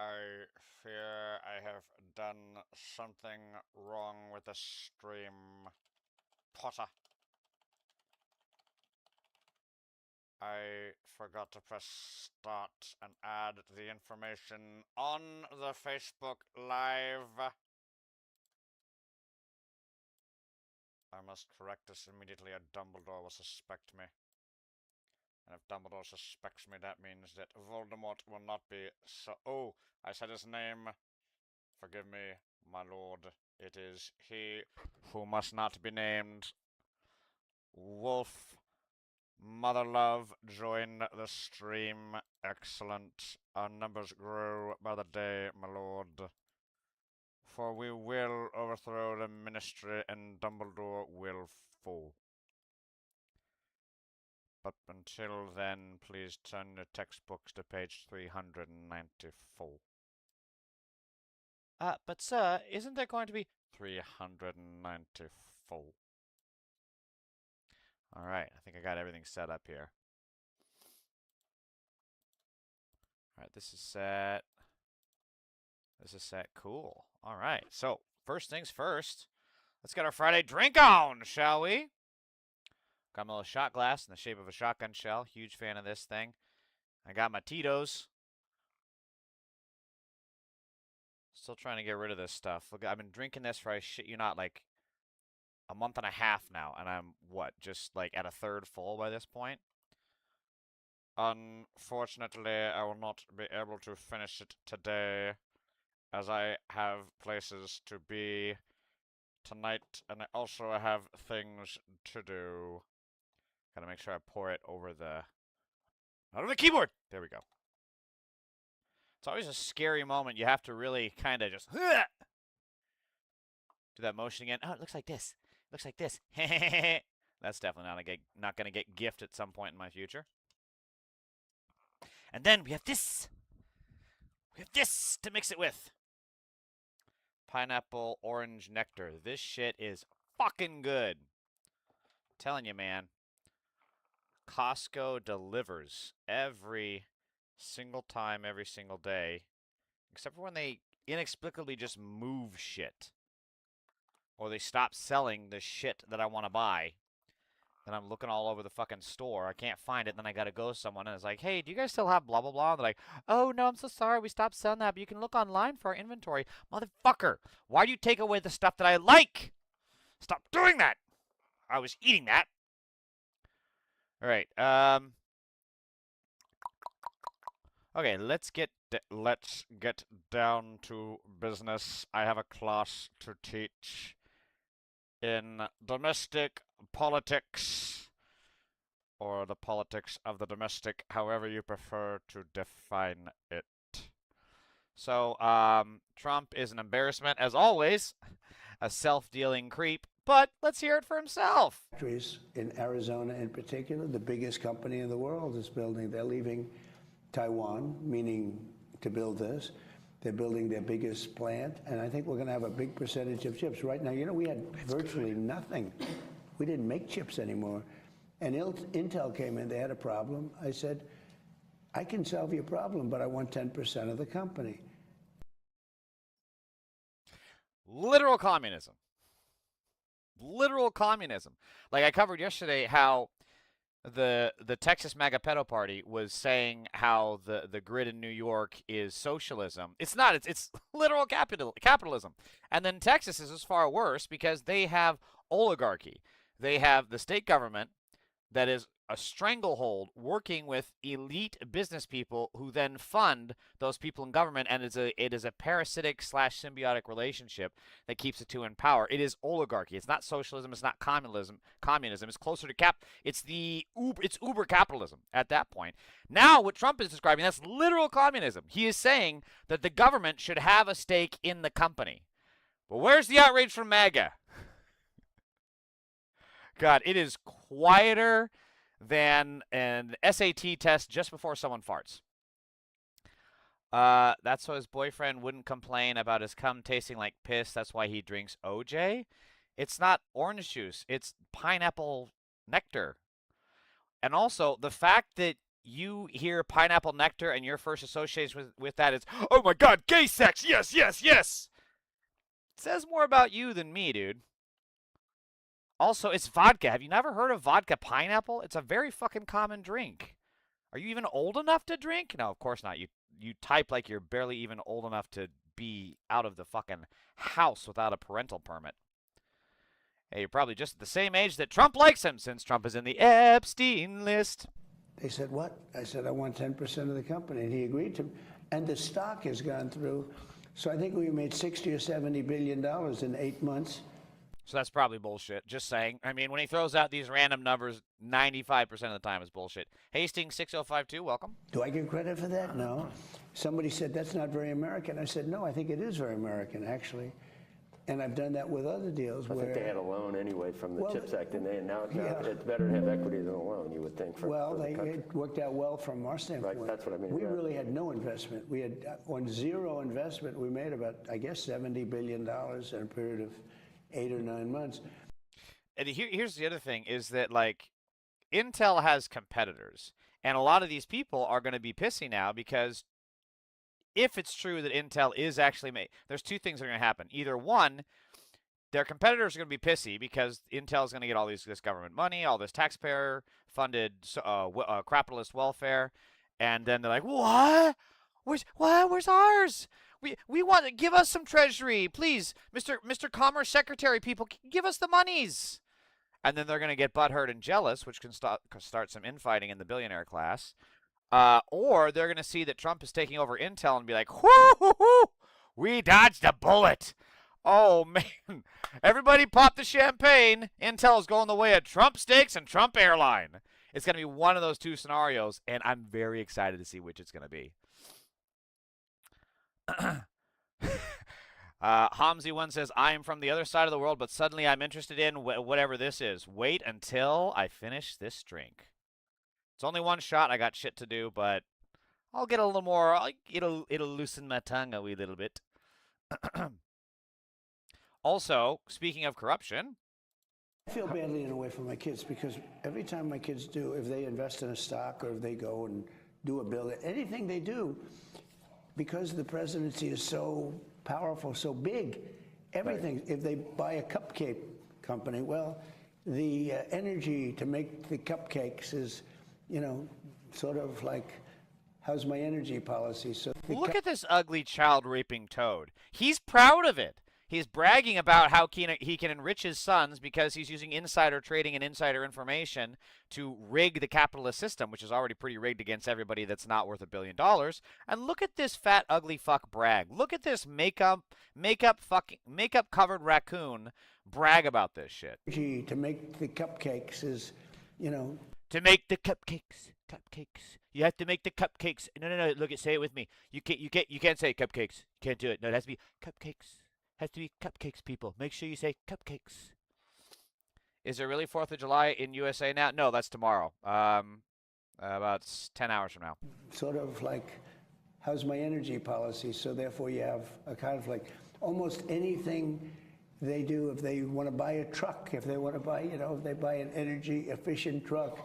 I fear I have done something wrong with the stream. Potter. I forgot to press start and add the information on the Facebook Live. I must correct this immediately, or Dumbledore will suspect me. And if Dumbledore suspects me, that means that Voldemort will not be so. Oh, I said his name. Forgive me, my lord. It is he who must not be named. Wolf Motherlove joined the stream. Excellent. Our numbers grow by the day, my lord. For we will overthrow the ministry and Dumbledore will fall. But until then, please turn your textbooks to page 394. But sir, isn't there going to be 394? Alright, I think I got everything set up here. Alright, this is set. This is set. Cool. Alright, so first things first. Let's get our Friday drink on, shall we? Got my little shot glass in the shape of a shotgun shell. Huge fan of this thing. I got my Tito's. Still trying to get rid of this stuff. Look, I've been drinking this for, I shit you not, like a month and a half now. And I'm, what, just like at a third full by this point? Unfortunately, I will not be able to finish it today, as I have places to be tonight, and I also have things to do. Gotta make sure I pour it over the... out of the keyboard! There we go. It's always a scary moment. You have to really kind of just... do that motion again. Oh, it looks like this. It looks like this. That's definitely not going to get gift at some point in my future. And then we have this. We have this to mix it with. Pineapple orange nectar. This shit is fucking good. I'm telling you, man. Costco delivers every single time, every single day. Except for when they inexplicably just move shit. Or they stop selling the shit that I want to buy. And I'm looking all over the fucking store. I can't find it. Then I gotta go to someone and it's like, hey, do you guys still have blah, blah, blah? And they're like, oh, no, I'm so sorry. We stopped selling that. But you can look online for our inventory. Motherfucker, why do you take away the stuff that I like? Stop doing that. I was eating that. All right. Okay, let's get down to business. I have a class to teach in domestic politics, or the politics of the domestic, however you prefer to define it. So, Trump is an embarrassment, as always, a self-dealing creep, but let's hear it for himself. Factories in Arizona in particular, the biggest company in the world is building. They're leaving Taiwan, meaning to build this. They're building their biggest plant, and I think we're going to have a big percentage of chips. Right now, you know, we had virtually nothing. We didn't make chips anymore. And Intel came in, they had a problem. I said, I can solve your problem, but I want 10% of the company. Literal communism. Literal communism. Like I covered yesterday how the Texas MAGA pedo party was saying how the grid in New York is socialism. It's not. It's literal capitalism. And then Texas is far worse because they have oligarchy. They have the state government that is a stranglehold working with elite business people who then fund those people in government, and it is a parasitic / symbiotic relationship that keeps the two in power. It is oligarchy. It's not socialism. It's not communism. It's closer to it's uber capitalism at that point. Now what Trump is describing, that's literal communism. He is saying that the government should have a stake in the company. But where's the outrage from MAGA? God, it is quieter than an SAT test just before someone farts. That's so his boyfriend wouldn't complain about his cum tasting like piss. That's why he drinks OJ. It's not orange juice. It's pineapple nectar. And also, the fact that you hear pineapple nectar and your first association with that is, oh my god, gay sex, yes, yes, yes. It says more about you than me, dude. Also, it's vodka. Have you never heard of vodka pineapple? It's a very fucking common drink. Are you even old enough to drink? No, of course not. You type like you're barely even old enough to be out of the fucking house without a parental permit. Hey, you're probably just at the same age that Trump likes him, since Trump is in the Epstein list. They said, what? I said, I want 10% of the company. And he agreed to. And the stock has gone through. So I think we made $60 or $70 billion in 8 months. So that's probably bullshit. Just saying. I mean, when he throws out these random numbers, 95% of the time is bullshit. Hastings 6052, welcome. Do I give credit for that? No. Somebody said, that's not very American. I said, no, I think it is very American, actually. And I've done that with other deals. I think they had a loan anyway from the CHIPS Act, and now it's better to have equity than a loan, you would think. It worked out well from our standpoint. Right, that's what I mean. We really had no investment. We had, on zero investment, we made about, I guess, $70 billion in a period of 8 or 9 months. And here's the other thing is that, like, Intel has competitors. And a lot of these people are going to be pissy now because if it's true that Intel is actually there's two things that are going to happen. Either one, their competitors are going to be pissy because Intel is going to get all this government money, all this taxpayer-funded capitalist welfare, and then they're like, what? Where's ours? We want to give us some treasury, please, Mr. Commerce Secretary. People, give us the monies. And then they're going to get butthurt and jealous, which can start some infighting in the billionaire class. Or they're going to see that Trump is taking over Intel and be like, whoo, we dodged a bullet. Oh, man. Everybody pop the champagne. Intel is going the way of Trump steaks and Trump airline. It's going to be one of those two scenarios, and I'm very excited to see which it's going to be. Hamzi1 says, I am from the other side of the world, but suddenly I'm interested in whatever this is. Wait until I finish this drink. It's only one shot. I got shit to do, but I'll get a little more. It'll loosen my tongue a wee little bit. Also, speaking of corruption, I feel badly in a way for my kids because every time my kids do, if they invest in a stock or if they go and do a bill, anything they do, because the presidency is so powerful, so big, everything, right. If they buy a cupcake company, well, the energy to make the cupcakes is, sort of like, how's my energy policy? So look at this ugly child raping toad. He's proud of it. He's bragging about how he can enrich his sons because he's using insider trading and insider information to rig the capitalist system, which is already pretty rigged against everybody that's not worth $1 billion. And look at this fat, ugly fuck brag. Look at this makeup covered raccoon brag about this shit. To make the cupcakes is, To make the cupcakes. You have to make the cupcakes. No. Look, say it with me. You can't say cupcakes. You can't do it. No, it has to be cupcakes. Has to be cupcakes, people. Make sure you say cupcakes. Is there really 4th of July in USA now? No, that's tomorrow. About 10 hours from now. Sort of like, how's my energy policy? So therefore you have a conflict. Almost anything they do, if they want to buy a truck, if they want to buy, if they buy an energy efficient truck,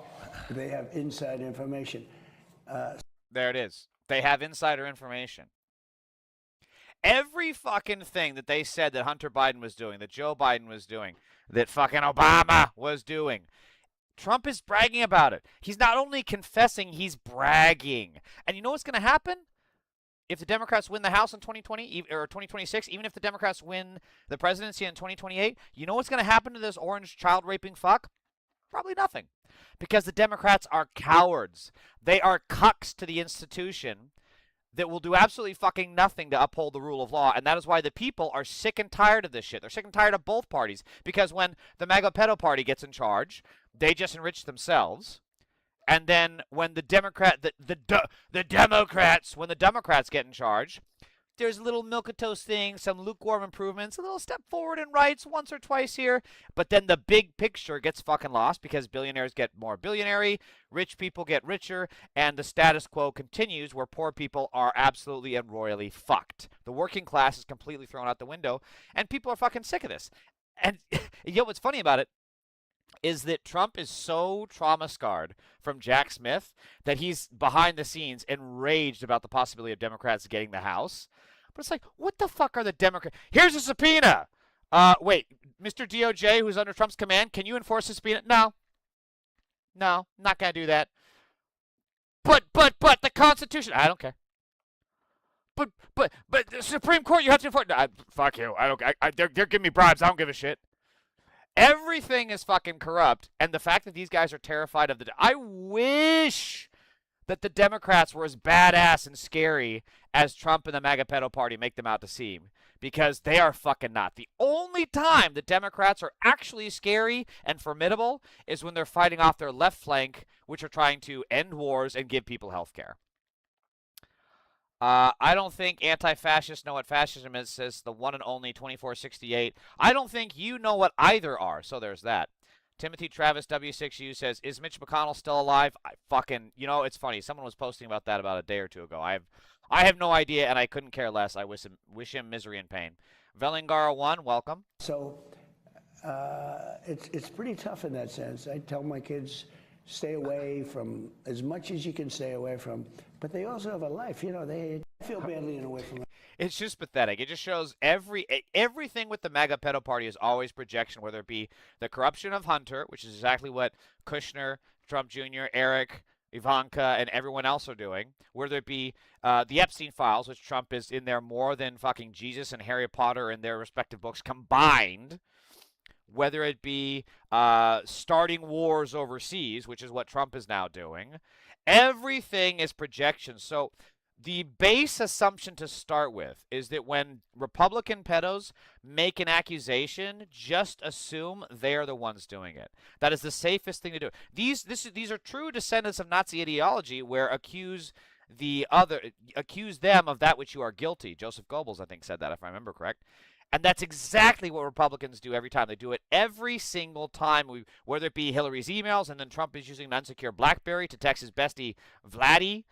they have inside information. There it is. They have insider information. Every fucking thing that they said that Hunter Biden was doing, that Joe Biden was doing, that fucking Obama was doing, Trump is bragging about it. He's not only confessing, he's bragging. And you know what's going to happen? If the Democrats win the House in 2020 or 2026, even if the Democrats win the presidency in 2028, you know what's going to happen to this orange child raping fuck? Probably nothing. Because the Democrats are cowards. They are cucks to the institution that will do absolutely fucking nothing to uphold the rule of law. And that is why the people are sick and tired of this shit. They're sick and tired of both parties. Because when the MAGA pedo party gets in charge, they just enrich themselves. And then when the Democrats get in charge, there's a little milquetoast thing, some lukewarm improvements, a little step forward in rights once or twice here. But then the big picture gets fucking lost because billionaires get more billionary, rich people get richer, and the status quo continues where poor people are absolutely and royally fucked. The working class is completely thrown out the window, and people are fucking sick of this. And you know what's funny about it is that Trump is so trauma-scarred from Jack Smith that he's behind the scenes enraged about the possibility of Democrats getting the House. But it's like, what the fuck are the Democrats? Here's a subpoena. Wait, Mr. DOJ, who's under Trump's command, can you enforce a subpoena? No, not gonna do that. But the Constitution. I don't care. But the Supreme Court, you have to enforce. Fuck you. They're giving me bribes. I don't give a shit. Everything is fucking corrupt, and the fact that these guys are terrified of I wish that the Democrats were as badass and scary as Trump and the MAGA pedo party make them out to seem, because they are fucking not. The only time the Democrats are actually scary and formidable is when they're fighting off their left flank, which are trying to end wars and give people health care. I don't think anti-fascists know what fascism is, says the one and only 2468. I don't think you know what either are, so there's that. Timothy Travis W6U says, is Mitch McConnell still alive? It's funny. Someone was posting about that about a day or two ago. I have no idea, and I couldn't care less. I wish him misery and pain. Velingara1, welcome. So it's pretty tough in that sense. I tell my kids, stay away from as much as you can stay away from, but they also have a life. They feel badly in a way from it. It's just pathetic. It just shows everything with the MAGA pedo party is always projection, whether it be the corruption of Hunter, which is exactly what Kushner, Trump Jr., Eric, Ivanka, and everyone else are doing, whether it be the Epstein files, which Trump is in there more than fucking Jesus and Harry Potter in their respective books combined, whether it be starting wars overseas, which is what Trump is now doing. Everything is projection. So the base assumption to start with is that when Republican pedos make an accusation, just assume they are the ones doing it. That is the safest thing to do. These are true descendants of Nazi ideology, where accuse them of that which you are guilty. Joseph Goebbels, I think, said that, if I remember correct. And that's exactly what Republicans do every time. They do it every single time, whether it be Hillary's emails, and then Trump is using an unsecure BlackBerry to text his bestie, Vladdy.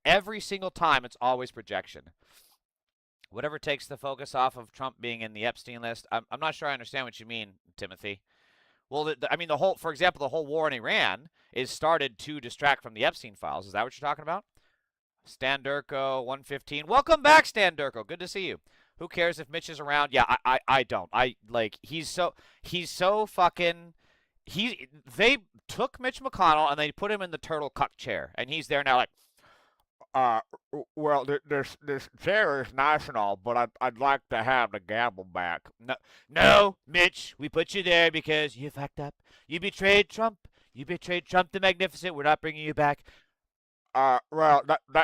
Every single time, it's always projection. Whatever takes the focus off of Trump being in the Epstein list. I'm not sure I understand what you mean, Timothy. Well, for example, the whole war in Iran is started to distract from the Epstein files. Is that what you're talking about? Stan Durko, 115. Welcome back, Stan Durko. Good to see you. Who cares if Mitch is around? Yeah, I don't. He's so fucking. They took Mitch McConnell and they put him in the turtle cuck chair, and he's there now like, well, this chair is nice and all, but I'd like to have the gavel back. No, Mitch, we put you there because you fucked up. You betrayed Trump. You betrayed Trump the Magnificent. We're not bringing you back. Well,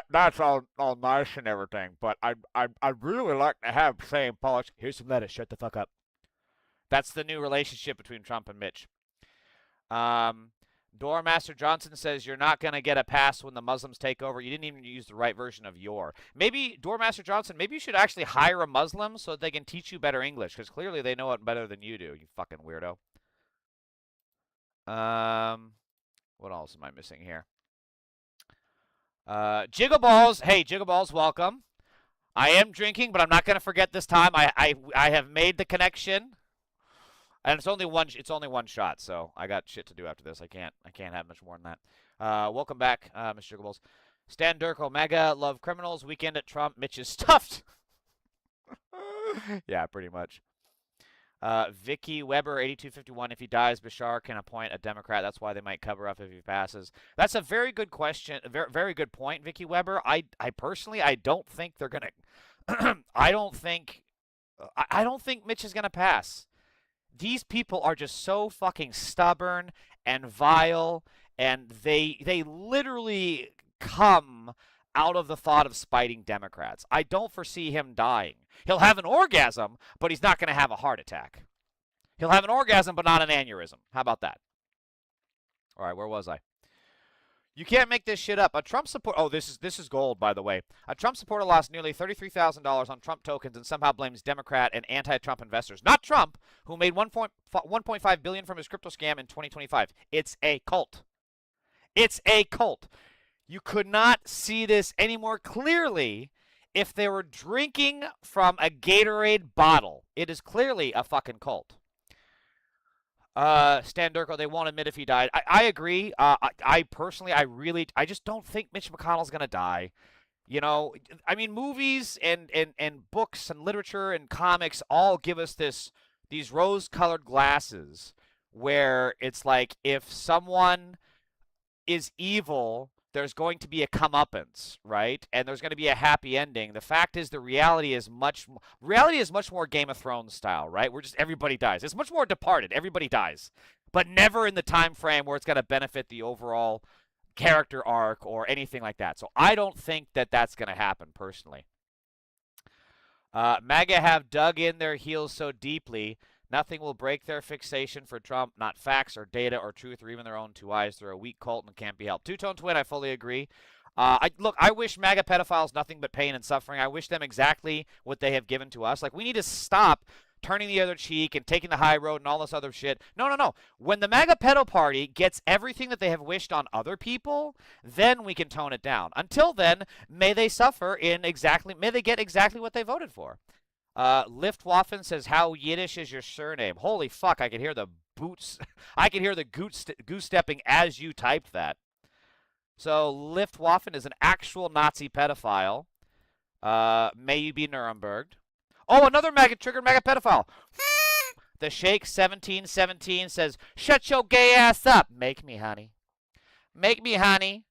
that's all nice and everything, but I'd really like to have same polish. Here's some lettuce. Shut the fuck up. That's the new relationship between Trump and Mitch. Doormaster Johnson says you're not going to get a pass when the Muslims take over. You didn't even use the right version of your. Maybe, Doormaster Johnson, maybe you should actually hire a Muslim so that they can teach you better English, because clearly they know it better than you do, you fucking weirdo. What else am I missing here? Jiggleballs. Hey, Jiggleballs, welcome. I am drinking, but I'm not going to forget this time. I have made the connection. And it's only one shot, so I got shit to do after this. I can't have much more than that. Welcome back, Mr. Jiggleballs. Stan Durko, MAGA, love criminals, weekend at Trump, Mitch is stuffed. Yeah, pretty much. Vicky Weber, 8251. If he dies, Bashar can appoint a Democrat. That's why they might cover up if he passes. That's a very good question. A very, very good point, Vicky Weber. I personally, I don't think they're gonna. I don't think Mitch is gonna pass. These people are just so fucking stubborn and vile, and they literally come out of the thought of spiting Democrats. I don't foresee him dying. He'll have an orgasm, but he's not going to have a heart attack. He'll have an orgasm, but not an aneurysm. How about that? All right, where was I? You can't make this shit up. A Trump support. Oh, this is gold, by the way. A Trump supporter lost nearly $33,000 on Trump tokens and somehow blames Democrat and anti-Trump investors. Not Trump, who made $1.5 billion from his crypto scam in 2025. It's a cult. It's a cult. You could not see this any more clearly if they were drinking from a Gatorade bottle. It is clearly a fucking cult. Stan Durko, they won't admit if he died. I agree. I personally, I just don't think Mitch McConnell's gonna die. You know, I mean, movies and books and literature and comics all give us these rose-colored glasses where it's like if someone is evil, there's going to be a comeuppance, right? And there's going to be a happy ending. The fact is, the reality is much more Game of Thrones style, right? Where just everybody dies. It's much more Departed. Everybody dies, but never in the time frame where it's going to benefit the overall character arc or anything like that. So I don't think that that's going to happen personally. MAGA have dug in their heels so deeply, nothing will break their fixation for Trump, not facts or data or truth or even their own two eyes. They're a weak cult and can't be helped. Two-Tone Twin, I fully agree. I wish MAGA pedophiles nothing but pain and suffering. I wish them exactly what they have given to us. Like, we need to stop turning the other cheek and taking the high road and all this other shit. No. When the MAGA pedo party gets everything that they have wished on other people, then we can tone it down. Until then, may they get exactly what they voted for. Liftwaffen says, how Yiddish is your surname? Holy fuck, I can hear the boots. I can hear the goose stepping as you typed that. So Liftwaffen is an actual Nazi pedophile. May you be Nuremberg. Oh, another triggered MAGA pedophile. The Shake 1717 says, shut your gay ass up. Make me, honey. Make me, honey.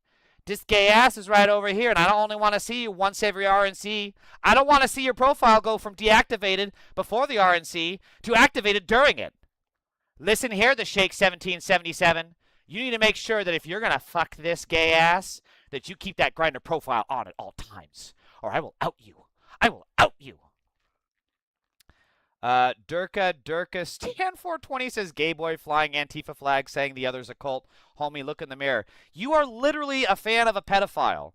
This gay ass is right over here, and I don't only want to see you once every RNC. I don't want to see your profile go from deactivated before the RNC to activated during it. Listen here, the Shake 1777. You need to make sure that if you're going to fuck this gay ass, that you keep that Grindr profile on at all times, or I will out you. I will out you. Durka, Stan 420 says, gay boy flying Antifa flag saying the other's a cult. Homie, look in the mirror. You are literally a fan of a pedophile.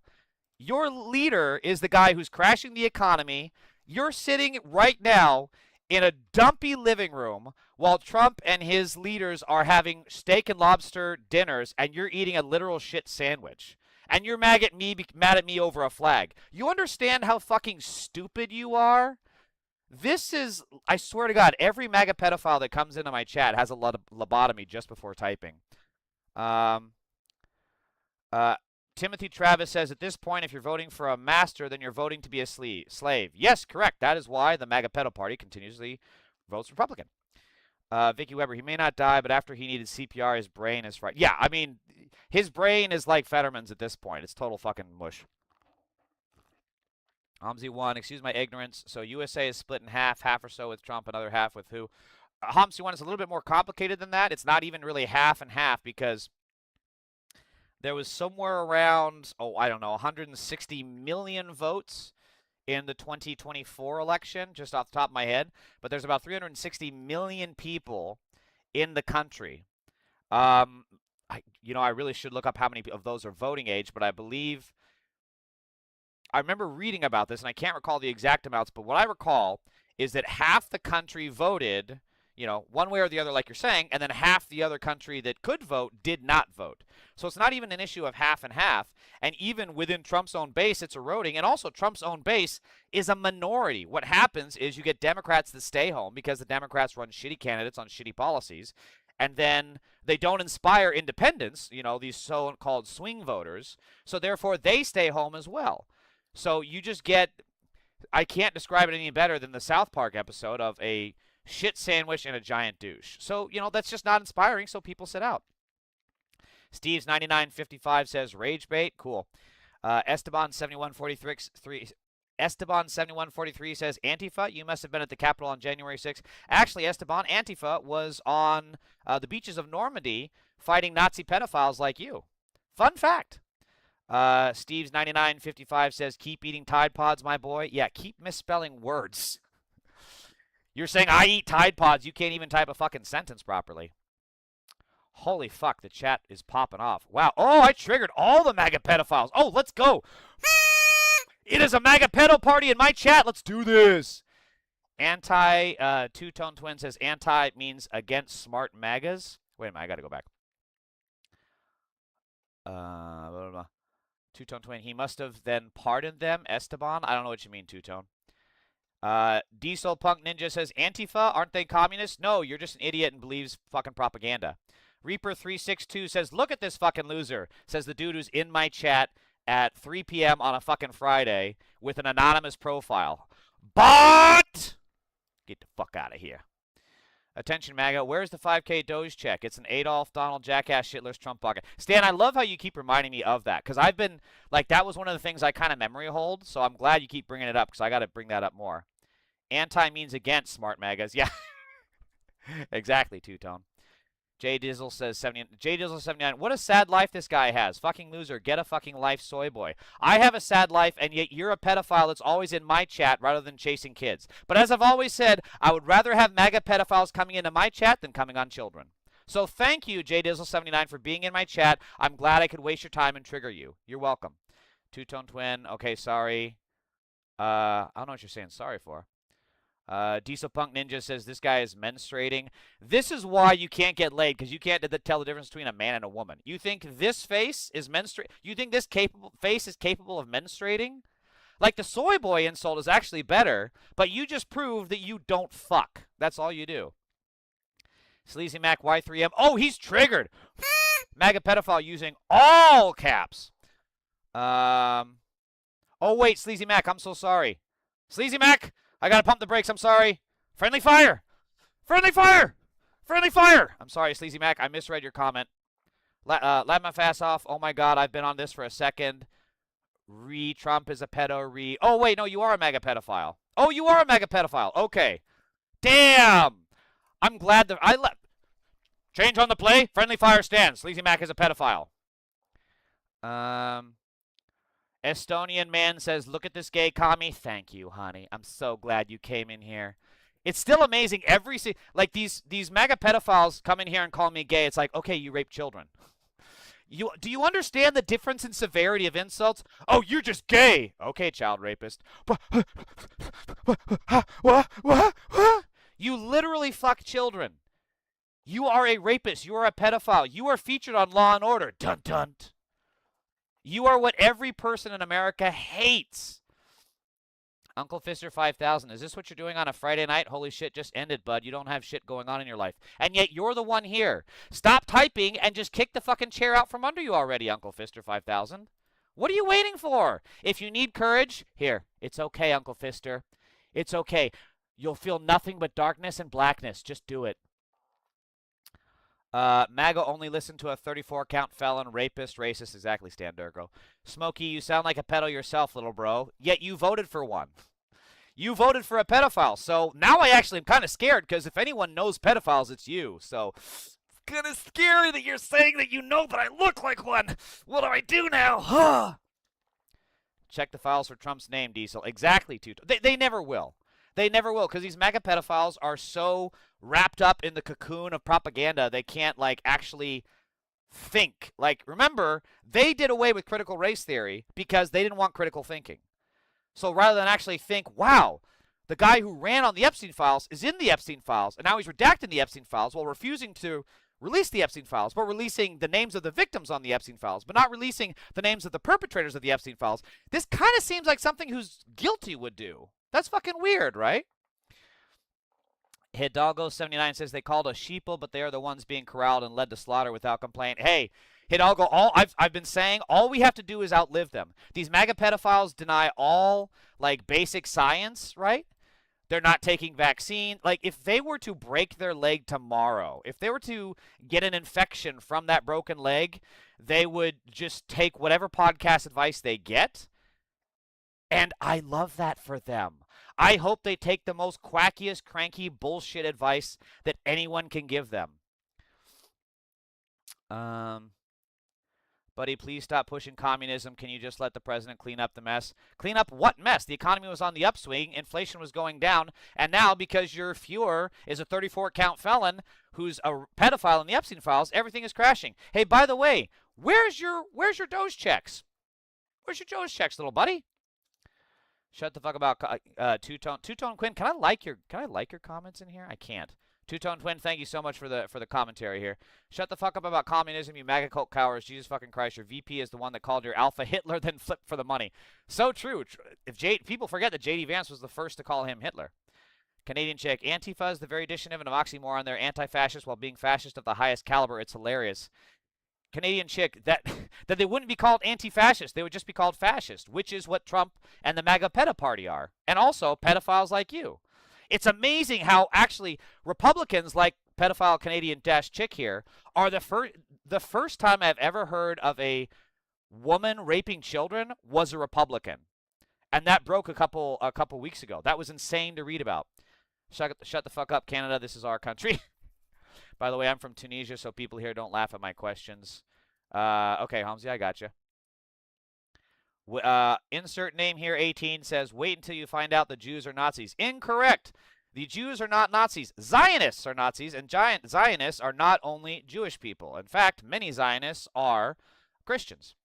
Your leader is the guy who's crashing the economy. You're sitting right now in a dumpy living room while Trump and his leaders are having steak and lobster dinners, and you're eating a literal shit sandwich. And you're mad at me over a flag. You understand how fucking stupid you are? This is, I swear to God, every MAGA pedophile that comes into my chat has a lobotomy just before typing. Timothy Travis says, at this point, if you're voting for a master, then you're voting to be a slave. Yes, correct. That is why the MAGA pedo party continuously votes Republican. Vicky Weber, he may not die, but after he needed CPR, his brain is fried. Yeah, I mean, his brain is like Fetterman's at this point. It's total fucking mush. Homsy1, excuse my ignorance. So USA is split in half or so with Trump, another half with who? Homsy1 is a little bit more complicated than that. It's not even really half and half because there was somewhere around, I don't know, 160 million votes in the 2024 election, just off the top of my head. But there's about 360 million people in the country. I really should look up how many of those are voting age, but I believe I remember reading about this, and I can't recall the exact amounts, but what I recall is that half the country voted, one way or the other, like you're saying, and then half the other country that could vote did not vote. So it's not even an issue of half and half, and even within Trump's own base, it's eroding, and also Trump's own base is a minority. What happens is you get Democrats that stay home because the Democrats run shitty candidates on shitty policies, and then they don't inspire independents, these so-called swing voters, so therefore they stay home as well. So you just get, I can't describe it any better than the South Park episode of a shit sandwich and a giant douche. So, that's just not inspiring, so people sit out. Steve's 9955 says, rage bait, cool. Esteban 7143 says, Antifa, you must have been at the Capitol on January 6th. Actually, Esteban, Antifa was on the beaches of Normandy fighting Nazi pedophiles like you. Fun fact. Steve's 9955 says, keep eating Tide Pods, my boy. Yeah, keep misspelling words. You're saying I eat Tide Pods. You can't even type a fucking sentence properly. Holy fuck, the chat is popping off. Wow. Oh, I triggered all the MAGA pedophiles. Oh, let's go. It is a MAGA pedo party in my chat. Let's do this. Two-Tone Twin says anti means against smart MAGAs. Wait a minute, I got to go back. Blah, blah, blah. Two-Tone Twin, he must have then pardoned them, Esteban. I don't know what you mean, Two-Tone. Diesel Punk Ninja says, Antifa, aren't they communists? No, you're just an idiot and believes fucking propaganda. Reaper362 says, look at this fucking loser, says the dude who's in my chat at 3 p.m. on a fucking Friday with an anonymous profile. But get the fuck out of here. Attention, MAGA. Where's the 5K Doge check? It's an Adolf, Donald, Jackass, Shitless, Trump pocket. Stan, I love how you keep reminding me of that, because I've been, like, that was one of the things I kind of memory hold, so I'm glad you keep bringing it up, because I got to bring that up more. Anti means against, smart MAGAs. Yeah. Exactly, Two-Tone. J Dizzle says 70. J Dizzle 79. What a sad life this guy has. Fucking loser. Get a fucking life, soy boy. I have a sad life, and yet you're a pedophile that's always in my chat rather than chasing kids. But as I've always said, I would rather have MAGA pedophiles coming into my chat than coming on children. So thank you, J Dizzle 79, for being in my chat. I'm glad I could waste your time and trigger you. You're welcome. Two-Tone Twin. Okay, sorry. I don't know what you're saying sorry for. Diesel Punk Ninja says this guy is menstruating. This is why you can't get laid, because you can't tell the difference between a man and a woman. You think this face is menstruating? You think this face is capable of menstruating? Like, the soy boy insult is actually better, but you just prove that you don't fuck. That's all you do. Sleazy Mac Y3M. Oh, he's triggered. MAGA pedophile using all caps. Oh, wait, Sleazy Mac, I'm so sorry. Sleazy Mac! I gotta pump the brakes, I'm sorry. Friendly fire! Friendly fire! Friendly fire! I'm sorry, Sleazy Mac, I misread your comment. Let my fast off. Oh my god, I've been on this for a second. Trump is a pedo, Oh wait, no, you are a MAGA pedophile. Oh, you are a MAGA pedophile. Okay. Damn! I'm glad that change on the play. Friendly fire stands. Sleazy Mac is a pedophile. Estonian man says, look at this gay commie. Thank you, honey. I'm so glad you came in here. It's still amazing. Like, these MAGA pedophiles come in here and call me gay. It's like, okay, you rape children. Do you understand the difference in severity of insults? Oh, you're just gay. Okay, child rapist. What? You literally fuck children. You are a rapist. You are a pedophile. You are featured on Law & Order. Dun dun. You are what every person in America hates. Uncle Fister 5000, is this what you're doing on a Friday night? Holy shit, just ended, bud. You don't have shit going on in your life. And yet you're the one here. Stop typing and just kick the fucking chair out from under you already, Uncle Fister 5000. What are you waiting for? If you need courage, here. It's okay, Uncle Fister. It's okay. You'll feel nothing but darkness and blackness. Just do it. MAGA only listen to a 34-count felon, rapist, racist. Exactly, Stan Durgo. Smokey, you sound like a pedo yourself, little bro. Yet you voted for one. You voted for a pedophile. So now I actually am kind of scared, because if anyone knows pedophiles, it's you. So it's kind of scary that you're saying that you know that I look like one. What do I do now? Check the files for Trump's name, Diesel. Exactly, they never will. They never will, because these MAGA pedophiles are so wrapped up in the cocoon of propaganda, they can't, like, actually think. Like, remember, they did away with critical race theory because they didn't want critical thinking. So rather than actually think, wow, the guy who ran on the Epstein files is in the Epstein files, and now he's redacting the Epstein files while refusing to release the Epstein files, but releasing the names of the victims on the Epstein files, but not releasing the names of the perpetrators of the Epstein files. This kind of seems like something who's guilty would do. That's fucking weird, right? Hidalgo 79 says they called us sheeple, but they are the ones being corralled and led to slaughter without complaint. Hey, Hidalgo, I've been saying all we have to do is outlive them. These MAGA pedophiles deny all, like, basic science, right? They're not taking vaccine. Like, if they were to break their leg tomorrow, if they were to get an infection from that broken leg, they would just take whatever podcast advice they get. And I love that for them. I hope they take the most quackiest, cranky bullshit advice that anyone can give them. Buddy, please stop pushing communism. Can you just let the president clean up the mess? Clean up what mess? The economy was on the upswing, inflation was going down, and now because your Fuhrer is a 34-count felon who's a pedophile in the Epstein files, everything is crashing. Hey, by the way, where's your Doge checks? Where's your Doge checks, little buddy? Shut the fuck about Two-Tone. Two-Tone Quinn, can I like your comments in here? I can't. Two-Tone Twin, thank you so much for the commentary here. Shut the fuck up about communism, you MAGA cult cowards. Jesus fucking Christ, your VP is the one that called your alpha Hitler, then flipped for the money. So true. People forget that J.D. Vance was the first to call him Hitler. Canadian chick, Antifa is the very definition of an oxymoron. They're anti-fascist while being fascist of the highest caliber. It's hilarious. Canadian chick, that they wouldn't be called anti-fascist. They would just be called fascist, which is what Trump and the MAGA pedo party are. And also pedophiles like you. It's amazing how actually Republicans like pedophile Canadian dash chick here are the first time I've ever heard of a woman raping children was a Republican. And that broke a couple weeks ago. That was insane to read about. Shut the fuck up, Canada. This is our country. By the way, I'm from Tunisia, so people here don't laugh at my questions. Okay, Holmesy, I got you. Insert name here, 18, says, wait until you find out the Jews are Nazis. Incorrect. The Jews are not Nazis. Zionists are Nazis, and Zionists are not only Jewish people. In fact, many Zionists are Christians.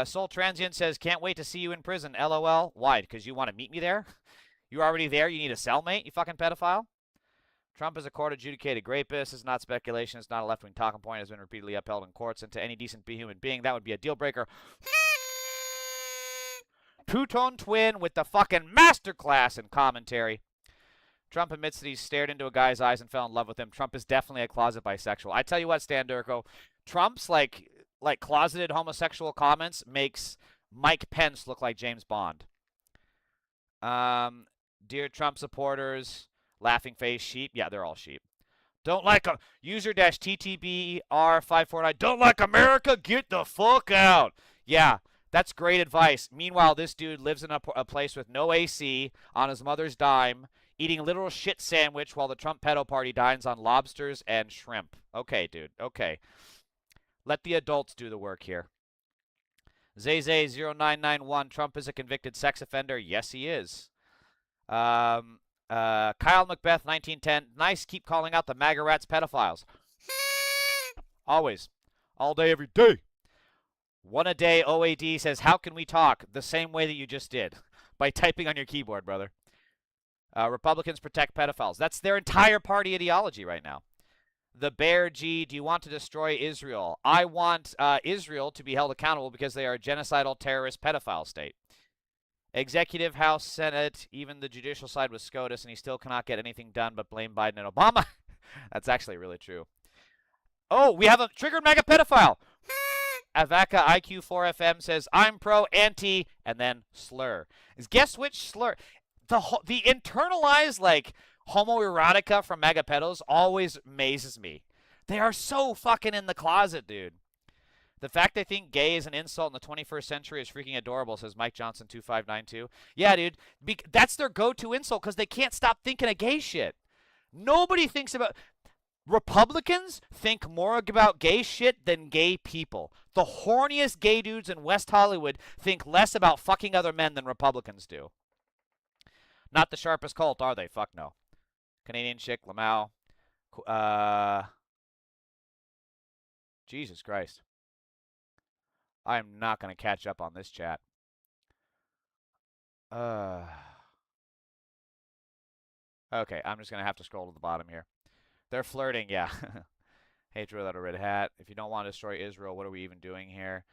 Soul Transient says, can't wait to see you in prison. LOL. Why? Because you want to meet me there? You're already there. You need a cellmate, you fucking pedophile? Trump is a court-adjudicated rapist. This is not speculation. It's not a left-wing talking point. It has been repeatedly upheld in courts. And to any decent human being, that would be a deal-breaker. Two-Tone Twin with the fucking masterclass in commentary. Trump admits that he stared into a guy's eyes and fell in love with him. Trump is definitely a closet bisexual. I tell you what, Stan Durko, Trump's like closeted homosexual comments makes Mike Pence look like James Bond. Dear Trump supporters, laughing face, sheep. Yeah, they're all sheep. Don't like a user-TTBR549. Don't like America? Get the fuck out. Yeah, that's great advice. Meanwhile, this dude lives in a place with no AC on his mother's dime, eating a literal shit sandwich while the Trump pedo party dines on lobsters and shrimp. Okay, dude. Okay. Let the adults do the work here. Zay0991, Trump is a convicted sex offender. Yes, he is. Kyle Macbeth, 1910. Nice, keep calling out the MAGA rats pedophiles. Always. All day, every day. One a day, OAD says, how can we talk? The same way that you just did. By typing on your keyboard, brother. Republicans protect pedophiles. That's their entire party ideology right now. The Bear G, do you want to destroy Israel? I want Israel to be held accountable because they are a genocidal terrorist pedophile state. Executive, House, Senate, even the judicial side was SCOTUS, and he still cannot get anything done but blame Biden and Obama. That's actually really true. Oh, we have a triggered mega pedophile. Avaka IQ4FM says, I'm pro, anti, and then slur. Guess which slur? The internalized, like, homoerotica from mega pedos always amazes me. They are so fucking in the closet, dude. The fact they think gay is an insult in the 21st century is freaking adorable, says Mike Johnson 2592. Yeah, dude. That's their go-to insult because they can't stop thinking of gay shit. Nobody thinks about... Republicans think more about gay shit than gay people. The horniest gay dudes in West Hollywood think less about fucking other men than Republicans do. Not the sharpest cult, are they? Fuck no. Canadian chick, Lamau. Jesus Christ. I'm not going to catch up on this chat. Okay, I'm just going to have to scroll to the bottom here. They're flirting, yeah. Hatred without a red hat. If you don't want to destroy Israel, what are we even doing here?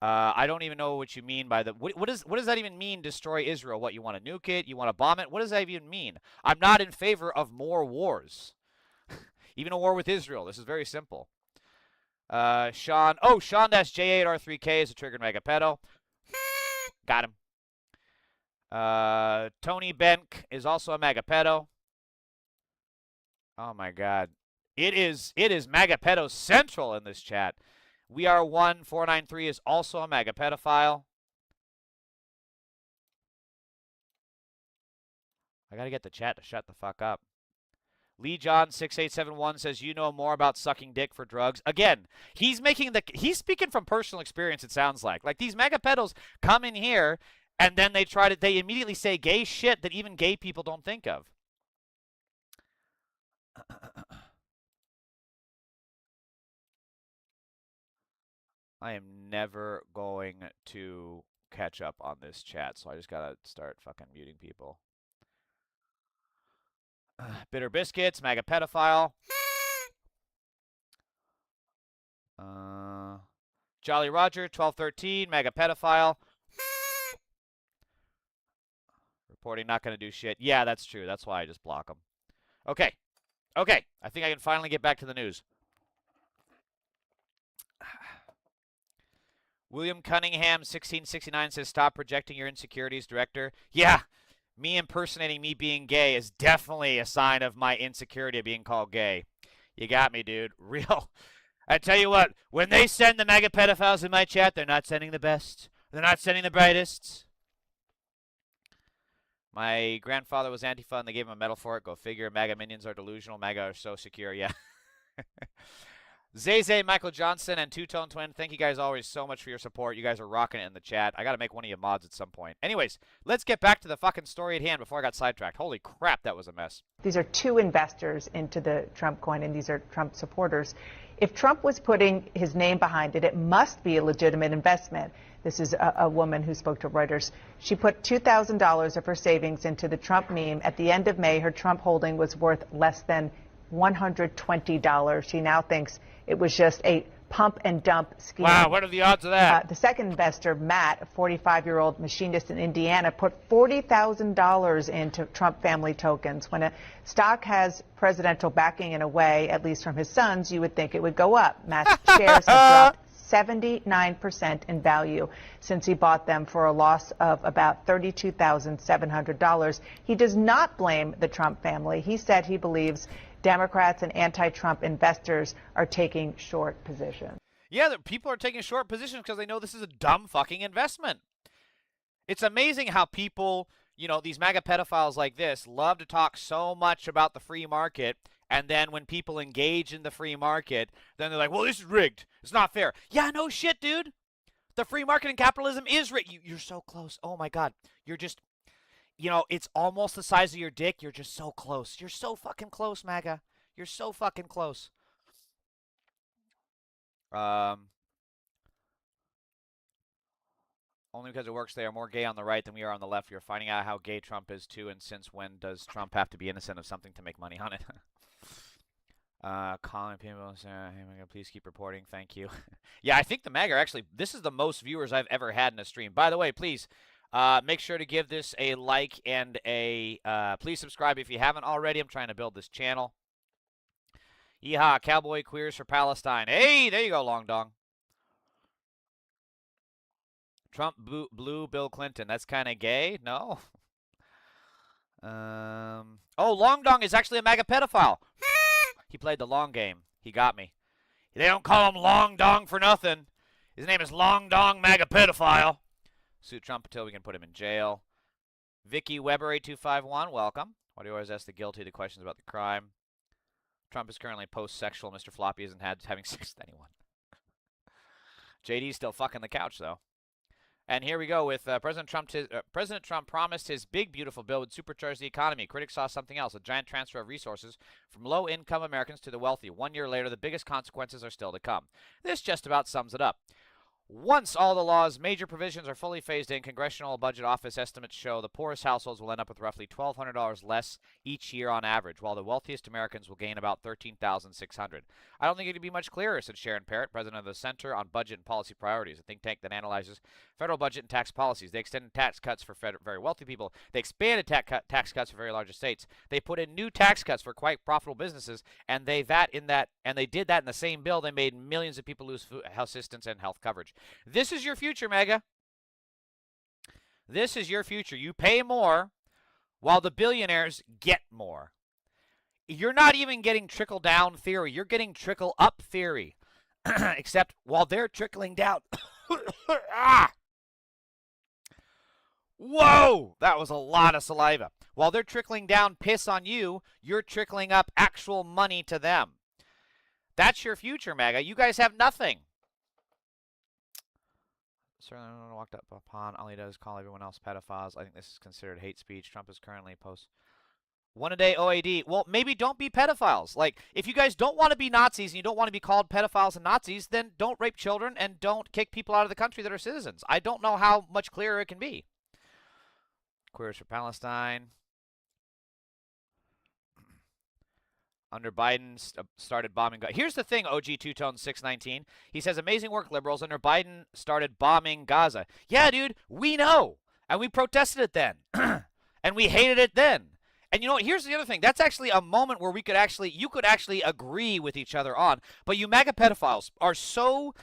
I don't even know what you mean by the... What does that even mean, destroy Israel? What, you want to nuke it? You want to bomb it? What does that even mean? I'm not in favor of more wars. Even a war with Israel. This is very simple. Sean... Oh, Sean-J8R3K is a triggered mega pedo. Got him. Tony Benk is also a mega pedo. Oh, my God. It is mega pedo central in this chat. We Are 1493 is also a mega pedophile. I gotta get the chat to shut the fuck up. Lee John 6871 says, you know more about sucking dick for drugs. Again, he's speaking from personal experience, it sounds like. Like, these mega pedos come in here and then they immediately say gay shit that even gay people don't think of. I am never going to catch up on this chat, so I just gotta start fucking muting people. Bitter Biscuits, MAGA pedophile. Jolly Roger, 1213, MAGA pedophile. Reporting not going to do shit. Yeah, that's true. That's why I just block them. Okay. Okay. I think I can finally get back to the news. William Cunningham, 1669, says, stop projecting your insecurities, director. Yeah, me impersonating me being gay is definitely a sign of my insecurity of being called gay. You got me, dude. Real. I tell you what, when they send the MAGA pedophiles in my chat, they're not sending the best. They're not sending the brightest. My grandfather was Antifa, and they gave him a medal for it. Go figure. MAGA minions are delusional. MAGA are so secure. Yeah. Zay, Michael Johnson, and Two Tone Twin, thank you guys always so much for your support. You guys are rocking it in the chat. I got to make one of you mods at some point. Anyways, let's get back to the fucking story at hand before I got sidetracked. Holy crap, that was a mess. These are two investors into the Trump coin, and these are Trump supporters. If Trump was putting his name behind it, it must be a legitimate investment. This is a woman who spoke to Reuters. She put $2,000 of her savings into the Trump meme. At the end of May, her Trump holding was worth less than $120. She now thinks it was just a pump and dump scheme. Wow, what are the odds of that? The second investor, Matt, a 45-year-old machinist in Indiana, put $40,000 into Trump family tokens. When a stock has presidential backing in a way, at least from his sons, you would think it would go up. Matt's shares have dropped 79% in value since he bought them for a loss of about $32,700. He does not blame the Trump family. He said he believes Democrats and anti-Trump investors are taking short positions. Yeah, people are taking short positions because they know this is a dumb fucking investment. It's amazing how people, you know, these MAGA pedophiles like this love to talk so much about the free market, and then when people engage in the free market, then they're like, well, this is rigged. It's not fair. Yeah, no shit, dude. The free market and capitalism is rigged. You're so close. Oh, my God. You're just... You know, it's almost the size of your dick. You're just so close. You're so fucking close, MAGA. You're so fucking close. Only because it works, they are more gay on the right than we are on the left. We are finding out how gay Trump is, too, and since when does Trump have to be innocent of something to make money on it? Calling people, saying, hey, MAGA, please keep reporting. Thank you. Yeah, I think the MAGA actually, this is the most viewers I've ever had in a stream. By the way, please... make sure to give this a like and a please subscribe if you haven't already. I'm trying to build this channel. Yeehaw, cowboy queers for Palestine. Hey, there you go, Long Dong. Trump blew Bill Clinton. That's kind of gay? No. Oh, Long Dong is actually a MAGA pedophile. He played the long game. He got me. They don't call him Long Dong for nothing. His name is Long Dong MAGA pedophile. Sue Trump until we can put him in jail. Vicky Weber 8251, welcome. Why do you always ask the guilty the questions about the crime? Trump is currently post-sexual. Mr. Floppy isn't having sex with anyone. JD's still fucking the couch, though. And here we go with President Trump promised his big, beautiful bill would supercharge the economy. Critics saw something else, a giant transfer of resources from low-income Americans to the wealthy. 1 year later, the biggest consequences are still to come. This just about sums it up. Once all the law's major provisions are fully phased in, Congressional Budget Office estimates show the poorest households will end up with roughly $1,200 less each year on average, while the wealthiest Americans will gain about $13,600. I don't think it could be much clearer, said Sharon Parrott, president of the Center on Budget and Policy Priorities, a think tank that analyzes federal budget and tax policies. They extended tax cuts for very wealthy people. They expanded tax cuts for very large estates. They put in new tax cuts for quite profitable businesses, and they did that in the same bill. They made millions of people lose food assistance and health coverage. This is your future, MAGA. This is your future. You pay more while the billionaires get more. You're not even getting trickle-down theory. You're getting trickle-up theory. Except while they're trickling down... ah! Whoa! That was a lot of saliva. While they're trickling down piss on you, you're trickling up actual money to them. That's your future, MAGA. You guys have nothing. Certainly walked up upon. All he does is call everyone else pedophiles. I think this is considered hate speech. Trump is currently one-a-day OAD. Well, maybe don't be pedophiles. Like, if you guys don't want to be Nazis and you don't want to be called pedophiles and Nazis, then don't rape children and don't kick people out of the country that are citizens. I don't know how much clearer it can be. Queers for Palestine. Under Biden, started bombing. Here's the thing, OG Two-Tone 619. He says, amazing work, liberals. Under Biden, started bombing Gaza. Yeah, dude, we know. And we protested it then. And we hated it then. And you know what? Here's the other thing. That's actually a moment where you could actually agree with each other on. But you MAGA pedophiles are so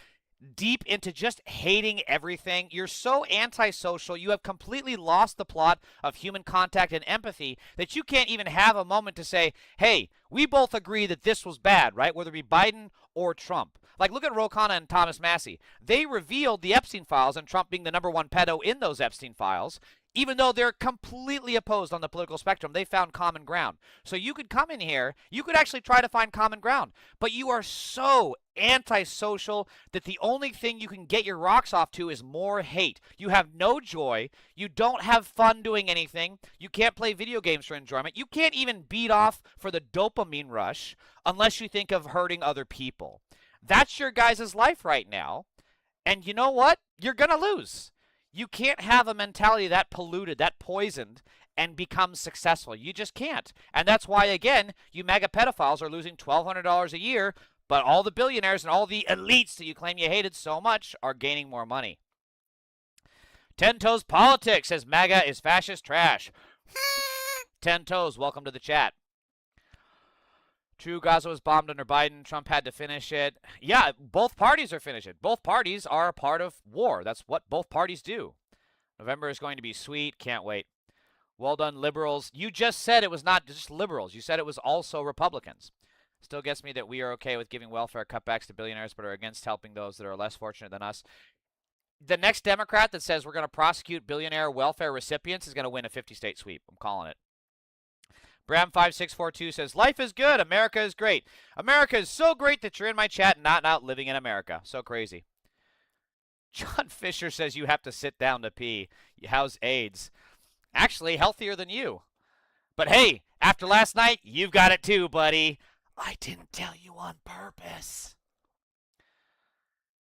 deep into just hating everything. You're so antisocial. You have completely lost the plot of human contact and empathy that you can't even have a moment to say, hey, we both agree that this was bad, right? Whether it be Biden or Trump. Like, look at Ro Khanna and Thomas Massie. They revealed the Epstein files and Trump being the #1 pedo in those Epstein files. Even though they're completely opposed on the political spectrum, they found common ground. So you could come in here, you could actually try to find common ground. But you are so antisocial that the only thing you can get your rocks off to is more hate. You have no joy. You don't have fun doing anything. You can't play video games for enjoyment. You can't even beat off for the dopamine rush unless you think of hurting other people. That's your guys' life right now. And you know what? You're going to lose. You can't have a mentality that polluted, that poisoned, and become successful. You just can't. And that's why, again, you MAGA pedophiles are losing $1,200 a year, but all the billionaires and all the elites that you claim you hated so much are gaining more money. 10 Toes Politics says MAGA is fascist trash. 10 Toes, welcome to the chat. True, Gaza was bombed under Biden. Trump had to finish it. Yeah, both parties are finishing it. Both parties are a part of war. That's what both parties do. November is going to be sweet. Can't wait. Well done, liberals. You just said it was not just liberals. You said it was also Republicans. Still gets me that we are okay with giving welfare cutbacks to billionaires, but are against helping those that are less fortunate than us. The next Democrat that says we're going to prosecute billionaire welfare recipients is going to win a 50-state sweep. I'm calling it. Bram5642 says, life is good. America is great. America is so great that you're in my chat and not living in America. So crazy. John Fisher says you have to sit down to pee. How's AIDS? Actually, healthier than you. But hey, after last night, you've got it too, buddy. I didn't tell you on purpose.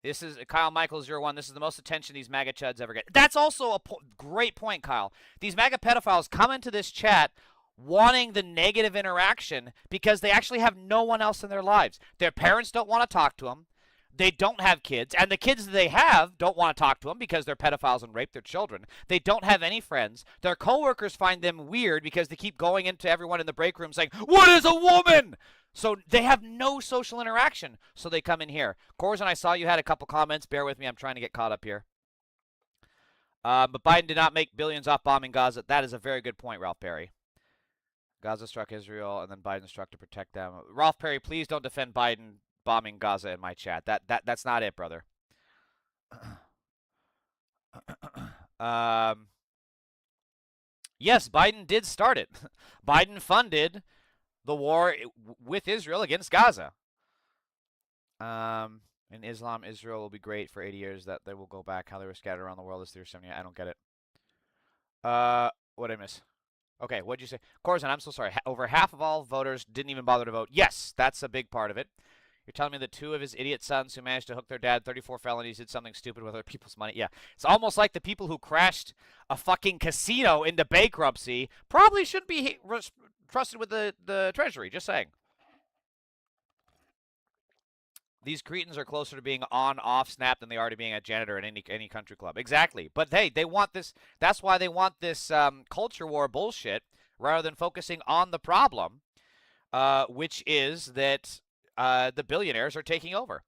This is Kyle Michael 01. This is the most attention these MAGA chuds ever get. That's also a great point, Kyle. These MAGA pedophiles come into this chat wanting the negative interaction because they actually have no one else in their lives. Their parents don't want to talk to them. They don't have kids. And the kids that they have don't want to talk to them because they're pedophiles and rape their children. They don't have any friends. Their coworkers find them weird because they keep going into everyone in the break room saying, what is a woman? So they have no social interaction. So they come in here. Corzine, I saw you had a couple comments. Bear with me. I'm trying to get caught up here. But Biden did not make billions off bombing Gaza. That is a very good point, Ralph Perry. Gaza struck Israel, and then Biden struck to protect them. Ralph Perry, please don't defend Biden bombing Gaza in my chat. That's not it, brother. Yes, Biden did start it. Biden funded the war with Israel against Gaza. In Islam, Israel will be great for 80 years. That they will go back. How they were scattered around the world is 370. I don't get it. What did I miss? Okay, what'd you say? Corzine, I'm so sorry. Over half of all voters didn't even bother to vote. Yes, that's a big part of it. You're telling me that 2 of his idiot sons who managed to hook their dad 34 felonies did something stupid with other people's money? Yeah. It's almost like the people who crashed a fucking casino into bankruptcy probably shouldn't be trusted with the Treasury. Just saying. These cretins are closer to being on-off snap than they are to being a janitor in any country club. Exactly. But hey, they want this. That's why they want this culture war bullshit rather than focusing on the problem, which is that the billionaires are taking over.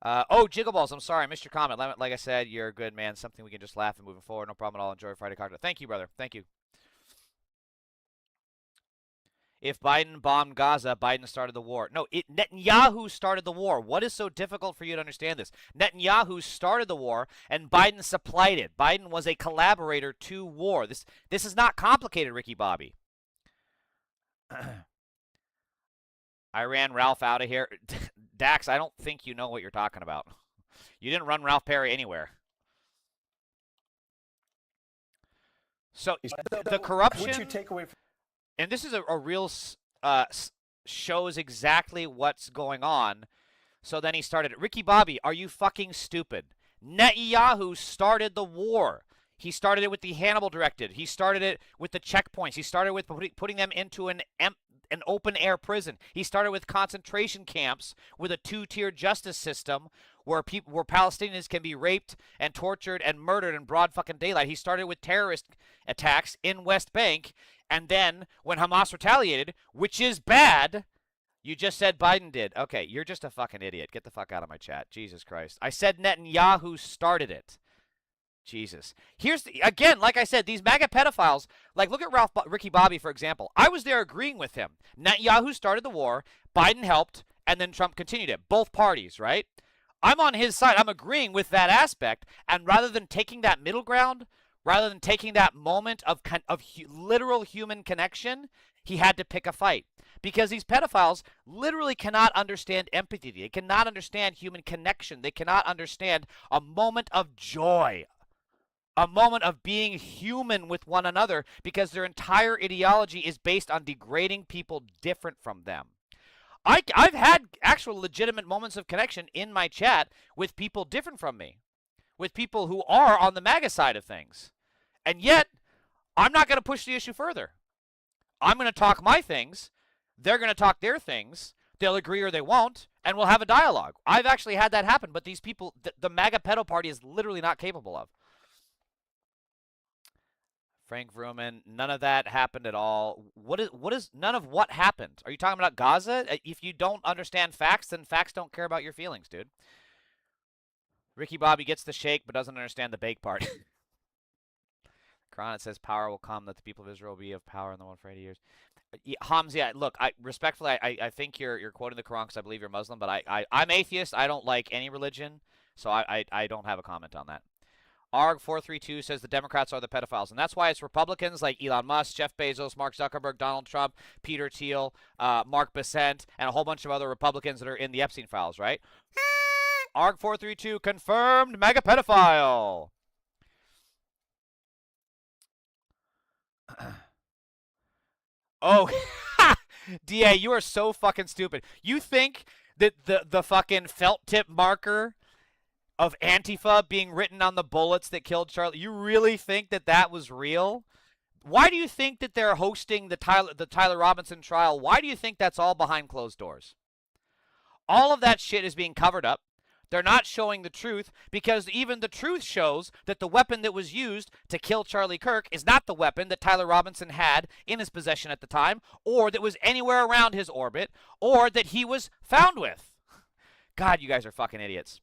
Oh, Jiggleballs, I'm sorry. I missed your comment. Like I said, you're a good man. Something we can just laugh and moving forward. No problem at all. Enjoy Friday Cocktail. Thank you, brother. Thank you. If Biden bombed Gaza, Biden started the war. No, Netanyahu started the war. What is so difficult for you to understand this? Netanyahu started the war, and Biden supplied it. Biden was a collaborator to war. This is not complicated, Ricky Bobby. I ran Ralph out of here. Dax, I don't think you know what you're talking about. You didn't run Ralph Perry anywhere. So the corruption... What you take away from... And this is a real shows exactly what's going on. So then he started it. Ricky Bobby, are you fucking stupid? Netanyahu started the war. He started it with the Hannibal Directive. He started it with the checkpoints. He started with putting them into an open-air prison. He started with concentration camps with a two-tier justice system where Palestinians can be raped and tortured and murdered in broad fucking daylight. He started with terrorist attacks in West Bank, and then when Hamas retaliated, which is bad, you just said Biden did. Okay, you're just a fucking idiot. Get the fuck out of my chat. Jesus Christ. I said Netanyahu started it. Jesus. Again, like I said, these MAGA pedophiles, like look at Ricky Bobby, for example. I was there agreeing with him. Netanyahu started the war, Biden helped, and then Trump continued it. Both parties, right? I'm on his side. I'm agreeing with that aspect. And rather than taking that middle ground, rather than taking that moment of literal human connection, he had to pick a fight. Because these pedophiles literally cannot understand empathy. They cannot understand human connection. They cannot understand a moment of joy. A moment of being human with one another, because their entire ideology is based on degrading people different from them. I've had actual legitimate moments of connection in my chat with people different from me, with people who are on the MAGA side of things. And yet, I'm not going to push the issue further. I'm going to talk my things. They're going to talk their things. They'll agree or they won't, and we'll have a dialogue. I've actually had that happen, but these people, the MAGA pedo party is literally not capable of. Frank Vrooman, none of that happened at all. What is none of what happened? Are you talking about Gaza? If you don't understand facts, then facts don't care about your feelings, dude. Ricky Bobby gets the shake but doesn't understand the bake part. Quran, it says power will come, that the people of Israel will be of power in the one for 80 years. Hamza, look, respectfully, I think you're quoting the Quran because I believe you're Muslim, but I'm atheist. I don't like any religion, so I don't have a comment on that. ARG432 says the Democrats are the pedophiles, and that's why it's Republicans like Elon Musk, Jeff Bezos, Mark Zuckerberg, Donald Trump, Peter Thiel, Mark Bessent, and a whole bunch of other Republicans that are in the Epstein files, right? ARG432 confirmed mega pedophile. Oh, DA, you are so fucking stupid. You think that the fucking felt tip marker of Antifa being written on the bullets that killed Charlie, you really think that that was real? Why do you think that they're hosting the Tyler Robinson trial? Why do you think that's all behind closed doors? All of that shit is being covered up. They're not showing the truth, because even the truth shows that the weapon that was used to kill Charlie Kirk is not the weapon that Tyler Robinson had in his possession at the time, or that was anywhere around his orbit, or that he was found with. God, you guys are fucking idiots.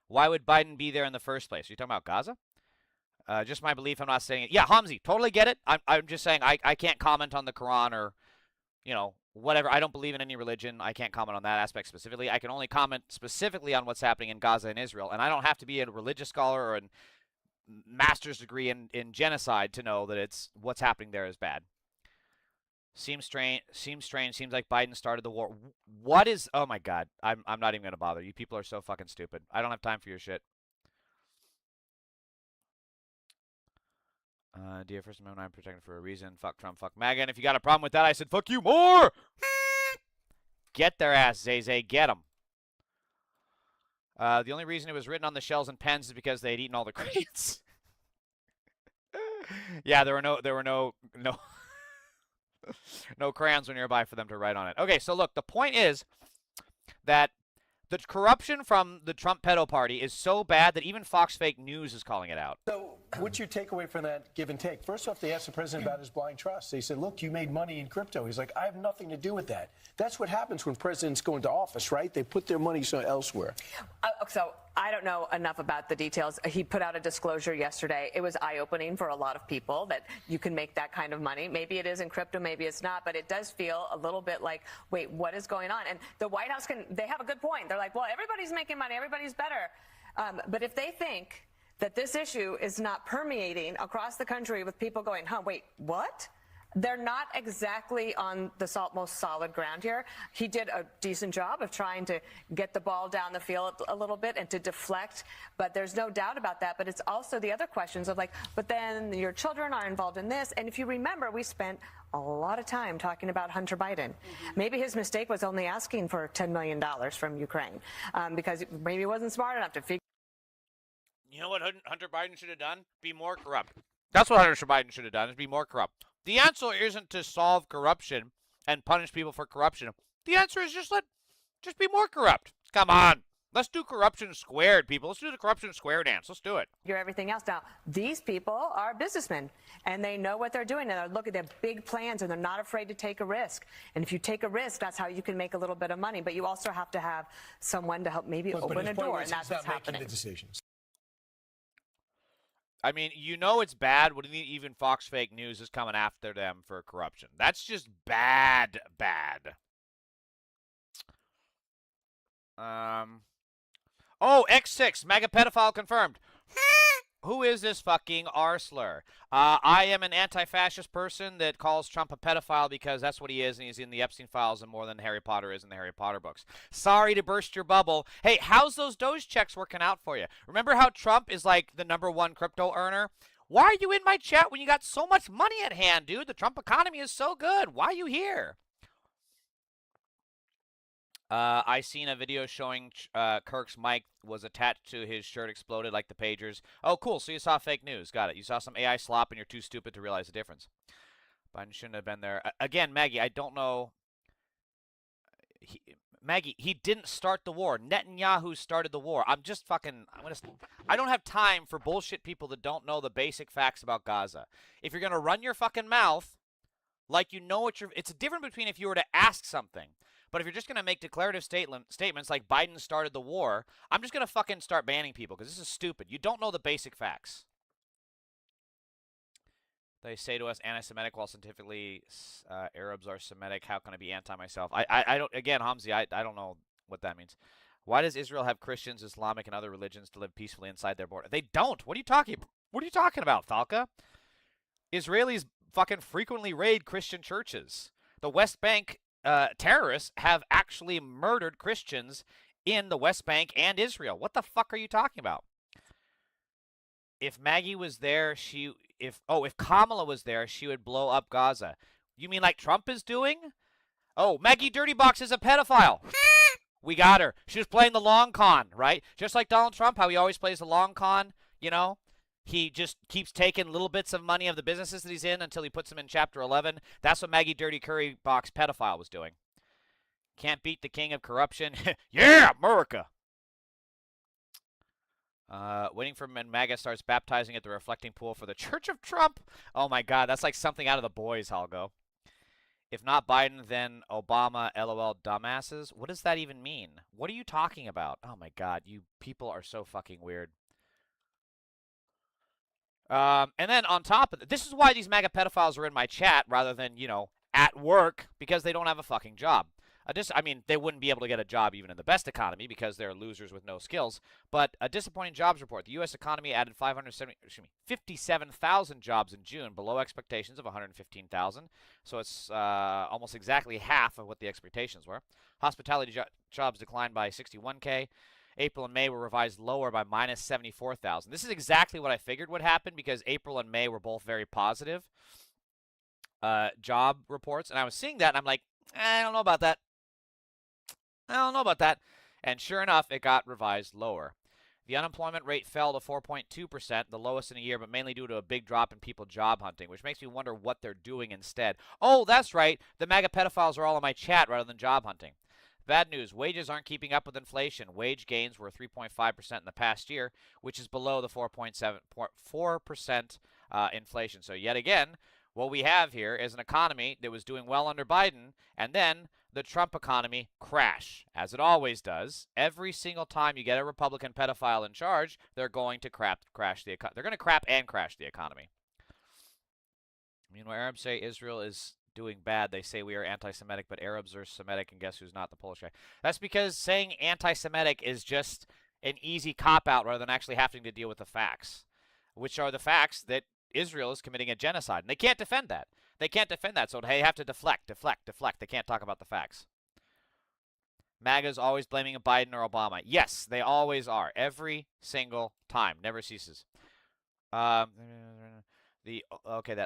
Why would Biden be there in the first place? Are you talking about Gaza? Just my belief. I'm not saying it. Yeah, Hamzi, totally get it. I'm just saying I can't comment on the Quran or, you know, whatever. I don't believe in any religion. I can't comment on that aspect specifically. I can only comment specifically on what's happening in Gaza and Israel. And I don't have to be a religious scholar or a master's degree in genocide to know that it's what's happening there is bad. Seems strange. Seems like Biden started the war. What is... Oh, my God. I'm not even going to bother. You people are so fucking stupid. I don't have time for your shit. Dear First Amendment, I'm protected for a reason. Fuck Trump, fuck MAGA. And if you got a problem with that, I said, fuck you more! Get their ass, Zay Zay. Get them. The only reason it was written on the shells and pens is because they had eaten all the crayons. Yeah, there were no no crayons were nearby for them to write on it. Okay, so look, the point is that the corruption from the Trump pedo party is so bad that even Fox Fake News is calling it out. So what's your takeaway from that give and take? First off, they asked the president about his blind trust. They said, look, you made money in crypto. He's like, I have nothing to do with that. That's what happens when presidents go into office, right? They put their money elsewhere. So I don't know enough about the details. He put out a disclosure yesterday. It was eye-opening for a lot of people that you can make that kind of money. Maybe it is in crypto, maybe it's not, but it does feel a little bit like, wait, what is going on? And the White House they have a good point. They're like, well, everybody's making money, everybody's better. But if they think that this issue is not permeating across the country with people going, wait, what? They're not exactly on the most solid ground here. He did a decent job of trying to get the ball down the field a little bit and to deflect, but there's no doubt about that. But it's also the other questions of like, but then your children are involved in this. And if you remember, we spent a lot of time talking about Hunter Biden. Maybe his mistake was only asking for $10 million from Ukraine because maybe he wasn't smart enough to figure. You know what Hunter Biden should have done? Be more corrupt. That's what Hunter Biden should have done, is be more corrupt. The answer isn't to solve corruption and punish people for corruption. The answer is just be more corrupt. Come on. Let's do corruption squared, people. Let's do the corruption square dance. Let's do it. You're everything else. Now, these people are businessmen, and they know what they're doing. And they're looking at their big plans, and they're not afraid to take a risk. And if you take a risk, that's how you can make a little bit of money. But you also have to have someone to help maybe open a door, and that's what's happening. The decisions. I mean, you know it's bad when even Fox Fake News is coming after them for corruption. That's just bad. Oh, X6, mega pedophile confirmed. Who is this fucking arsler? I am an anti-fascist person that calls Trump a pedophile because that's what he is, and he's in the Epstein files and more than Harry Potter is in the Harry Potter books. Sorry to burst your bubble. Hey, how's those Doge checks working out for you? Remember how Trump is like the #1 crypto earner? Why are you in my chat when you got so much money at hand, dude? The Trump economy is so good. Why are you here? I seen a video showing Kirk's mic was attached to his shirt, exploded like the pagers. Oh, cool. So you saw fake news. Got it. You saw some AI slop and you're too stupid to realize the difference. Biden shouldn't have been there. Again, Maggie, I don't know. Maggie, he didn't start the war. Netanyahu started the war. I don't have time for bullshit people that don't know the basic facts about Gaza. If you're going to run your fucking mouth like you know what you're... It's different between if you were to ask something. But if you're just going to make declarative statements like Biden started the war, I'm just going to fucking start banning people because this is stupid. You don't know the basic facts. They say to us anti-Semitic while scientifically Arabs are Semitic. How can I be anti myself? I don't, again, Hamzi, I don't know what that means. Why does Israel have Christians, Islamic, and other religions to live peacefully inside their border? They don't. What are you talking about, Falca? Israelis fucking frequently raid Christian churches. The West Bank terrorists have actually murdered Christians in the West Bank and Israel. What the fuck are you talking about? If Maggie was there, if Kamala was there, she would blow up Gaza. You mean like Trump is doing? Oh, Maggie Dirtybox is a pedophile. We got her. She was playing the long con, right? Just like Donald Trump, how he always plays the long con, you know? He just keeps taking little bits of money of the businesses that he's in until he puts them in Chapter 11. That's what Maggie Dirty Curry Box pedophile was doing. Can't beat the king of corruption. Yeah, America. Waiting for when MAGA starts baptizing at the reflecting pool for the Church of Trump. Oh my God, that's like something out of The Boys, Halgo. If not Biden, then Obama, LOL, dumbasses. What does that even mean? What are you talking about? Oh my God, you people are so fucking weird. And then on top of it, this is why these MAGA pedophiles are in my chat rather than, you know, at work, because they don't have a fucking job. I mean, they wouldn't be able to get a job even in the best economy because they're losers with no skills. But a disappointing jobs report. The U.S. economy added 57,000 jobs in June, below expectations of 115,000. So it's almost exactly half of what the expectations were. Hospitality jobs declined by 61K. April and May were revised lower by minus 74,000. This is exactly what I figured would happen because April and May were both very positive job reports. And I was seeing that, and I'm like, I don't know about that. And sure enough, it got revised lower. The unemployment rate fell to 4.2%, the lowest in a year, but mainly due to a big drop in people job hunting, which makes me wonder what they're doing instead. Oh, that's right. The MAGA pedophiles are all in my chat rather than job hunting. Bad news. Wages aren't keeping up with inflation. Wage gains were 3.5% in the past year, which is below the 4% inflation. So yet again, what we have here is an economy that was doing well under Biden, and then the Trump economy crash, as it always does. Every single time you get a Republican pedophile in charge, they're going to crash the economy. They're going to crap and crash the economy. I mean, when Arabs say Israel is doing bad, they say we are anti-Semitic, but Arabs are Semitic, and guess who's not? The Polish guy. That's because saying anti-Semitic is just an easy cop-out rather than actually having to deal with the facts, which are the facts that Israel is committing a genocide. And they can't defend that. So they have to deflect. They can't talk about the facts. MAGA's always blaming Biden or Obama. Yes, they always are. Every single time. Never ceases. That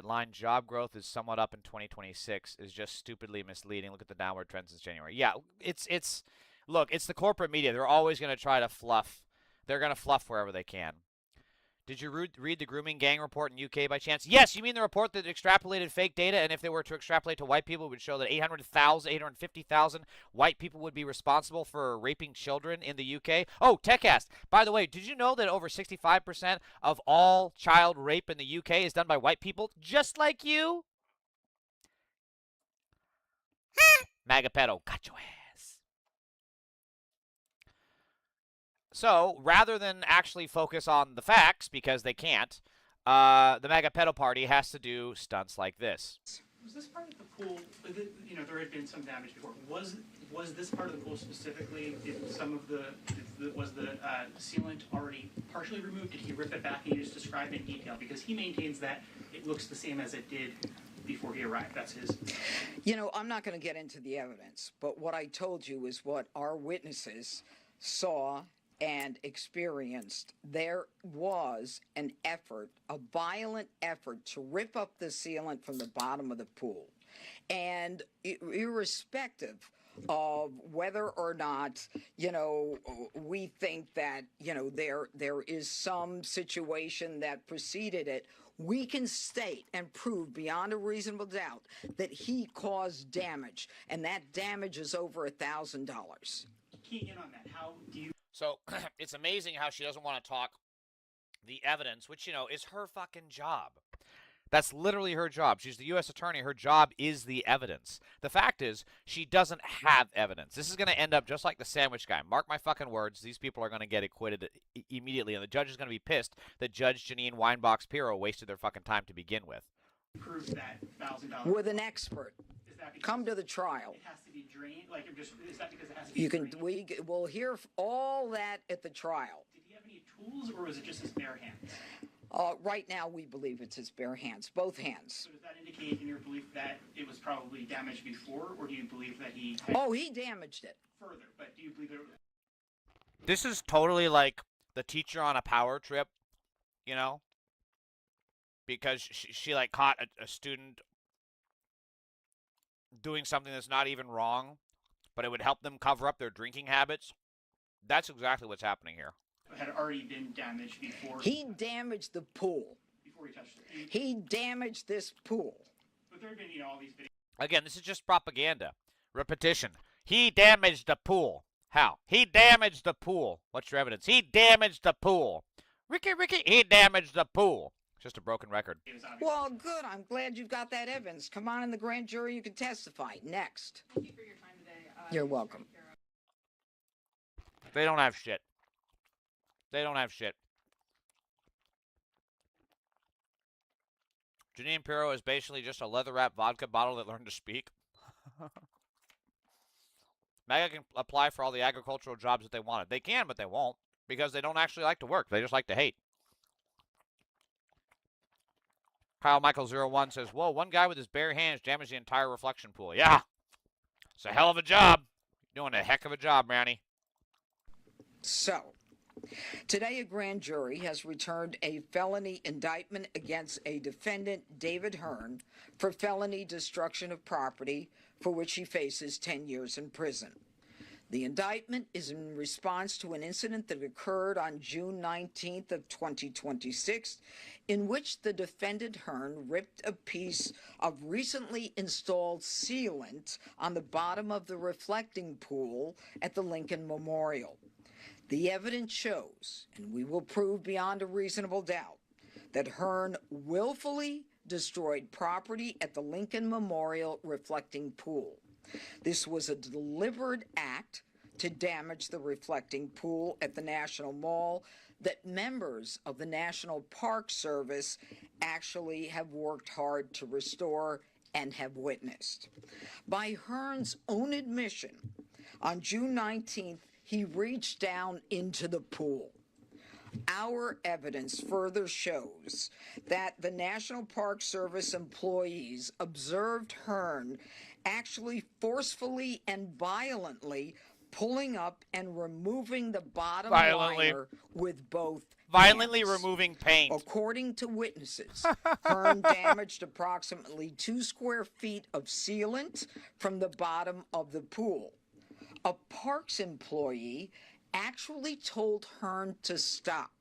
line, job growth is somewhat up in 2026, is just stupidly misleading. Look at the downward trends since January. Yeah, look, it's the corporate media. They're always going to try to fluff. They're going to fluff wherever they can. Did you read the grooming gang report in UK by chance? Yes, you mean the report that extrapolated fake data, and if they were to extrapolate to white people, it would show that 850,000 white people would be responsible for raping children in the UK? Oh, TechCast, by the way, did you know that over 65% of all child rape in the UK is done by white people, just like you? MAGA pedo, got your ass. So, rather than actually focus on the facts, because they can't, the MAGA pedo party has to do stunts like this. Was this part of the pool, you know, there had been some damage before. Was this part of the pool specifically, was the sealant already partially removed? Did he rip it back and you just describe in detail? Because he maintains that it looks the same as it did before he arrived. That's his. You know, I'm not going to get into the evidence, but what I told you is what our witnesses saw and experienced. There was an effort, a violent effort, to rip up the sealant from the bottom of the pool. And irrespective of whether or not, you know, we think that, you know, there is some situation that preceded it, we can state and prove beyond a reasonable doubt that he caused damage, and that damage is over $1,000. Keying in on that, how do you... So, it's amazing how she doesn't want to talk the evidence, which, you know, is her fucking job. That's literally her job. She's the U.S. attorney. Her job is the evidence. The fact is, she doesn't have evidence. This is going to end up just like the sandwich guy. Mark my fucking words. These people are going to get acquitted immediately, and the judge is going to be pissed that Judge Janine Weinbach's Pirro wasted their fucking time to begin with. prove that $1,000? With an expert. Is that because Come to the trial. it has to be drained? Like, is that because it has to be You can. drained? We'll hear all that at the trial. Did he have any tools, or was it just his bare hands? Right now, we believe it's his bare hands, both hands. So does that indicate in your belief that it was probably damaged before, or do you believe that he had Oh, he damaged it. further? But do you believe there... This is totally like the teacher on a power trip, you know? Because she like caught a student doing something that's not even wrong, but it would help them cover up their drinking habits. That's exactly what's happening here. had already been damaged before... He damaged the pool. Before he touched it. He damaged this pool. But there had been, all these videos... Again, this is just propaganda. Repetition. He damaged the pool. How? He damaged the pool. What's your evidence? He damaged the pool. Ricky, he damaged the pool. Just a broken record. Well, good. I'm glad you've got that evidence. Come on in the grand jury. You can testify. Next. Thank you for your time today. You're welcome. They don't have shit. They don't have shit. Janine Pirro is basically just a leather-wrapped vodka bottle that learned to speak. MAGA can apply for all the agricultural jobs that they wanted. They can, but they won't, because they don't actually like to work. They just like to hate. Kyle Michael 01 says, whoa, one guy with his bare hands damaged the entire reflection pool. Yeah. It's a hell of a job. You're doing a heck of a job, Manny. So, today a grand jury has returned a felony indictment against a defendant, David Hearn, for felony destruction of property, for which he faces 10 years in prison. The indictment is in response to an incident that occurred on June 19th of 2026, in which the defendant Hearn ripped a piece of recently installed sealant on the bottom of the reflecting pool at the Lincoln Memorial. The evidence shows, and we will prove beyond a reasonable doubt, that Hearn willfully destroyed property at the Lincoln Memorial reflecting pool. This was a deliberate act to damage the reflecting pool at the National Mall that members of the National Park Service actually have worked hard to restore and have witnessed. By Hearn's own admission, on June 19th, he reached down into the pool. Our evidence further shows that the National Park Service employees observed Hearn actually forcefully and violently pulling up and removing the bottom liner with both violently hands. Removing paint. According to witnesses, Hearn damaged approximately 2 square feet of sealant from the bottom of the pool. A Parks employee actually told Hearn to stop.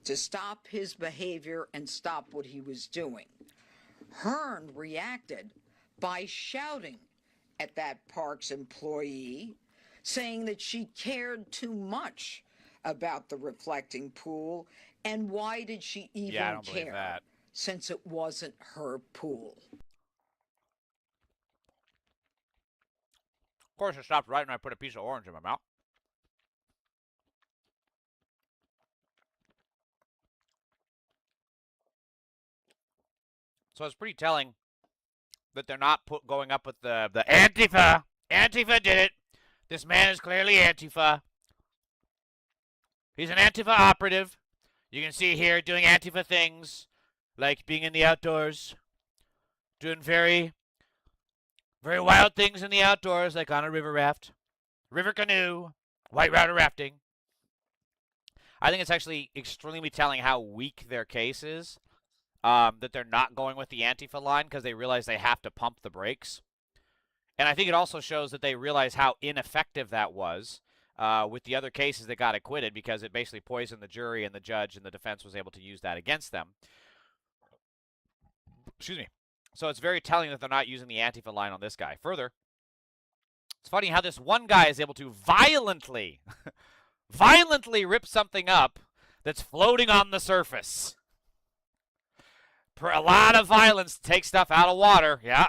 to stop his behavior and stop what he was doing. Hearn reacted by shouting at that park's employee, saying that she cared too much about the reflecting pool, and why did she even I don't believe care, that. since it wasn't her pool. Of course, it stopped right when I put a piece of orange in my mouth. So it's pretty telling that they're not going up with the Antifa. Antifa did it. This man is clearly Antifa. He's an Antifa operative. You can see here doing Antifa things, like being in the outdoors, doing very, very wild things in the outdoors, like on a river raft, river canoe, white water rafting. I think it's actually extremely telling how weak their case is. That they're not going with the Antifa line because they realize they have to pump the brakes. And I think it also shows that they realize how ineffective that was with the other cases that got acquitted, because it basically poisoned the jury, and the judge and the defense was able to use that against them. Excuse me. So it's very telling that they're not using the Antifa line on this guy. Further, it's funny how this one guy is able to violently rip something up that's floating on the surface. A lot of violence to take stuff out of water. Yeah.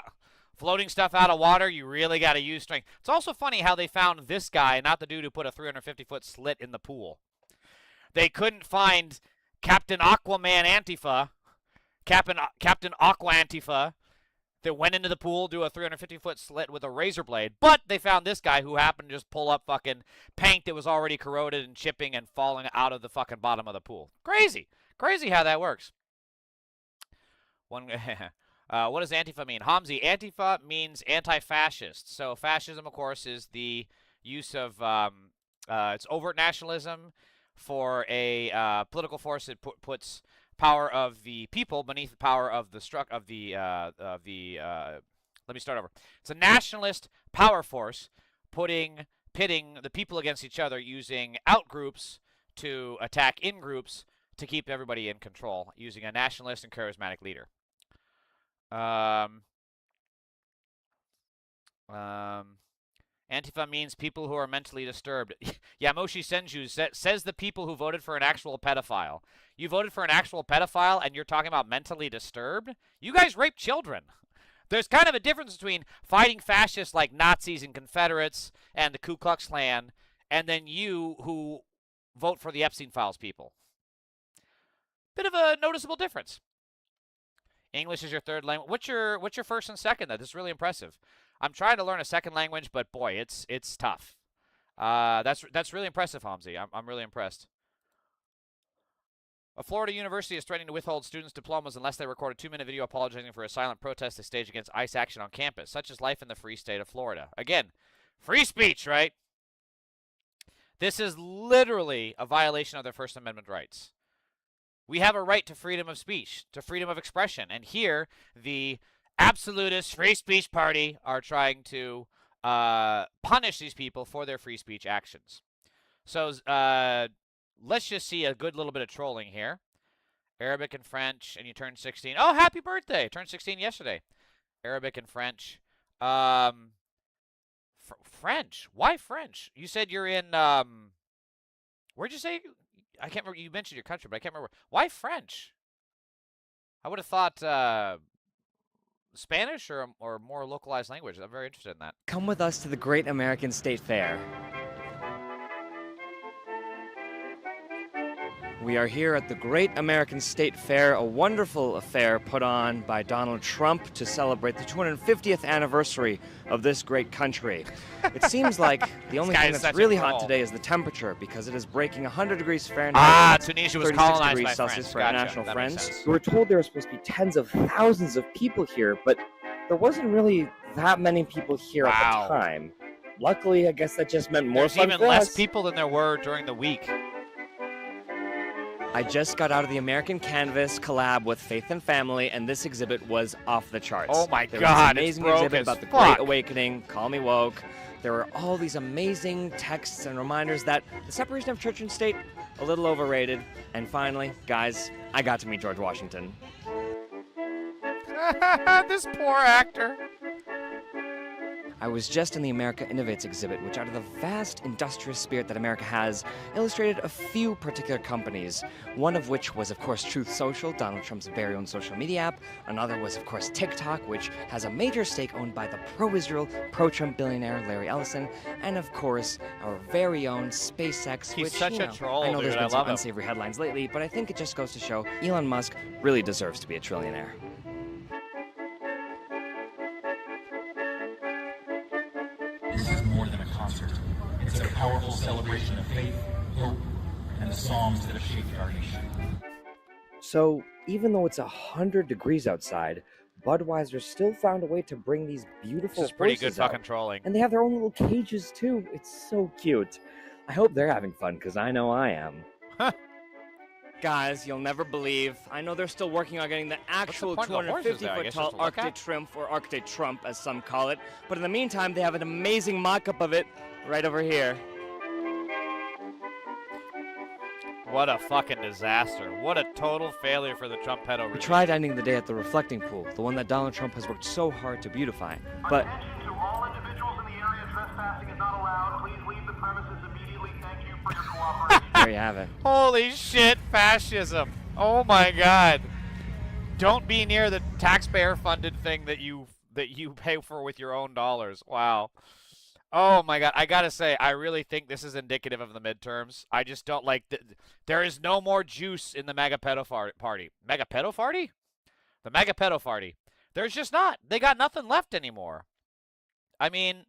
Floating stuff out of water, you really got to use strength. It's also funny how they found this guy, not the dude who put a 350-foot slit in the pool. They couldn't find Captain Aquaman Antifa, Captain Aqua Antifa, that went into the pool, do a 350-foot slit with a razor blade. But they found this guy who happened to just pull up fucking paint that was already corroded and chipping and falling out of the fucking bottom of the pool. Crazy. Crazy how that works. What does Antifa mean? Hamzi, Antifa means anti-fascist. So fascism, of course, is the use of it's overt nationalism for a political force that puts power of the people beneath the power of the let me start over. It's a nationalist power force pitting the people against each other, using out-groups to attack in-groups to keep everybody in control, using a nationalist and charismatic leader. Antifa means people who are mentally disturbed. Yamoshi Senju says the people who voted for an actual pedophile. You voted for an actual pedophile and you're talking about mentally disturbed? You guys rape children. There's kind of a difference between fighting fascists like Nazis and Confederates and the Ku Klux Klan, and then you who vote for the Epstein Files people. Bit of a noticeable difference. English is your third language. What's your first and second? This is really impressive. I'm trying to learn a second language, but boy, it's tough. That's really impressive, Hamzi. I'm really impressed. A Florida university is threatening to withhold students' diplomas unless they record a 2-minute video apologizing for a silent protest they staged against ICE action on campus. Such is life in the free state of Florida. Again, free speech, right? This is literally a violation of their First Amendment rights. We have a right to freedom of speech, to freedom of expression. And here, the absolutist free speech party are trying to punish these people for their free speech actions. So let's just see a good little bit of trolling here. Arabic and French, and you turned 16. Oh, happy birthday. Turned 16 yesterday. Arabic and French. French. Why French? You said you're in, where'd you say? I can't remember. You mentioned your country, but I can't remember. Why French? I would have thought Spanish or more localized language. I'm very interested in that. Come with us to the Great American State Fair. We are here at the Great American State Fair, a wonderful affair put on by Donald Trump to celebrate the 250th anniversary of this great country. It seems like the only thing that's really hot today is the temperature, because it is breaking 100 degrees Fahrenheit. Tunisia was colonized degrees by Celsius France. for Gotcha. international That friends. makes sense. We were told there were supposed to be tens of thousands of people here, but there wasn't really that many people here at the time. Luckily, I guess that just meant more There's fun even for less us. people than there were during the week. I just got out of the American Canvas collab with Faith and Family, and this exhibit was off the charts. Oh my There God, was it's an amazing broke exhibit as about the fuck. Great Awakening, Call Me Woke. There were all these amazing texts and reminders that the separation of church and state a little overrated. And finally, guys, I got to meet George Washington. This poor actor. I was just in the America Innovates exhibit, which out of the vast industrious spirit that America has, illustrated a few particular companies, one of which was, of course, Truth Social, Donald Trump's very own social media app. Another was, of course, TikTok, which has a major stake owned by the pro-Israel, pro-Trump billionaire Larry Ellison, and, of course, our very own SpaceX, He's which, such you a know, troll, I know dude. there's I been some love him. unsavory headlines lately, but I think it just goes to show Elon Musk really deserves to be a trillionaire. This is more than a concert. It's a powerful celebration of faith, hope, and the songs that have shaped our nation. So, even though it's 100 degrees outside, Budweiser still found a way to bring these beautiful This is pretty good horses out. fucking trolling. And they have their own little cages, too. It's so cute. I hope they're having fun, because I know I am. Guys, you'll never believe. I know they're still working on getting the actual point of the horses there? I 250-foot guess tall just to look Arc de at? Triomphe, or Arc de Trump, as some call it. But in the meantime, they have an amazing mock-up of it right over here. What a fucking disaster. What a total failure for the Trump pedo We regime. tried ending the day at the reflecting pool, the one that Donald Trump has worked so hard to beautify. But Attention to all individuals in the area. Trespassing is not allowed. Please leave the premises immediately. Thank you for your cooperation. there you have it. Holy shit, fascism. Oh my god. Don't be near the taxpayer-funded thing that you pay for with your own dollars. Wow. Oh my god, I gotta say, I really think this is indicative of the midterms. I just don't like... there is no more juice in the MAGA pedo party. MAGA pedo party? The MAGA pedo party. There's just not. They got nothing left anymore. I mean,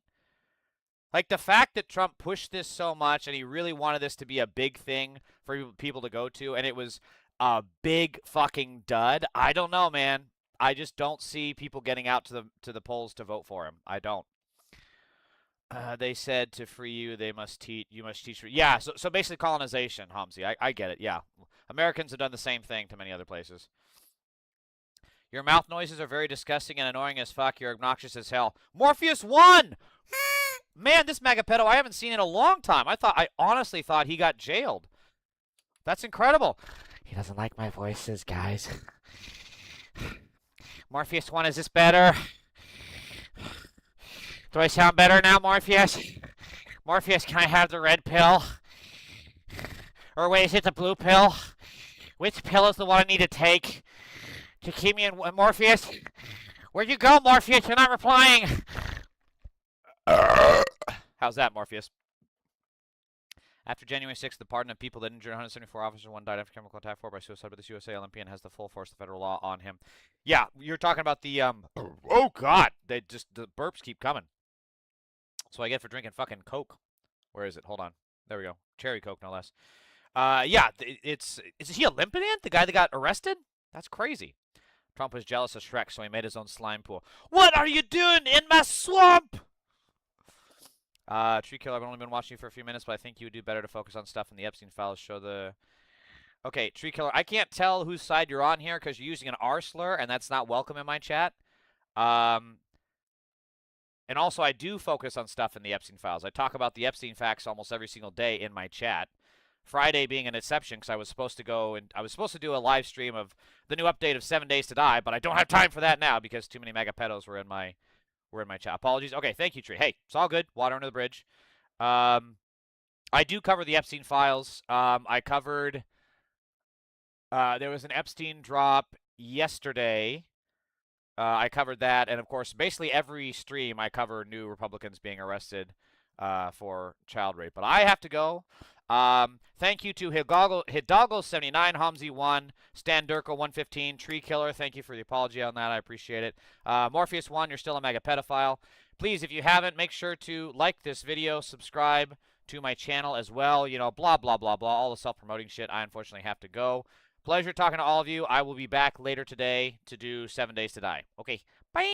like the fact that Trump pushed this so much and he really wanted this to be a big thing for people to go to, and it was a big fucking dud. I don't know, man. I just don't see people getting out to the polls to vote for him. I don't. They said to free you, you must teach. Yeah, so basically colonization, Hamzi. I get it, yeah. Americans have done the same thing to many other places. Your mouth noises are very disgusting and annoying as fuck. You're obnoxious as hell. Morpheus won! Man, this MAGA pedo I haven't seen in a long time. I honestly thought he got jailed. That's incredible. He doesn't like my voices, guys. Morpheus won, is this better? Do I sound better now, Morpheus? Morpheus, can I have the red pill? Or wait, is it the blue pill? Which pill is the one I need to take to keep me in Morpheus? Where'd you go, Morpheus? You're not replying. How's that, Morpheus? After January 6th, the pardon of people that injured 174 officers, one died after chemical attack, 4 by suicide, but this USA Olympian has the full force of federal law on him. Yeah, you're talking about the, oh God, the burps keep coming. So I get for drinking fucking Coke. Where is it? Hold on. There we go. Cherry Coke, no less. Yeah, is he a Limpidant? The guy that got arrested? That's crazy. Trump was jealous of Shrek, so he made his own slime pool. What are you doing in my swamp? Tree Killer, I've only been watching you for a few minutes, but I think you would do better to focus on stuff in the Epstein files. Show the... Okay, Tree Killer, I can't tell whose side you're on here because you're using an R slur, and that's not welcome in my chat. And also, I do focus on stuff in the Epstein files. I talk about the Epstein facts almost every single day in my chat. Friday being an exception because I was supposed to go and I was supposed to do a live stream of the new update of 7 Days to Die, but I don't have time for that now because too many MAGA pedos were in my chat. Apologies. Okay, thank you, Tree. Hey, it's all good. Water under the bridge. I do cover the Epstein files. I covered. There was an Epstein drop yesterday. I covered that, and of course, basically every stream I cover new Republicans being arrested for child rape. But I have to go. Thank you to Hidalgo79, Hamzi1, Stan Durko 115, Tree Killer. Thank you for the apology on that. I appreciate it. Morpheus1, you're still a MAGA pedophile. Please, if you haven't, make sure to like this video, subscribe to my channel as well. You know, blah, blah, blah, blah, all the self-promoting shit. I unfortunately have to go. Pleasure talking to all of you. I will be back later today to do 7 Days to Die. Okay, bye.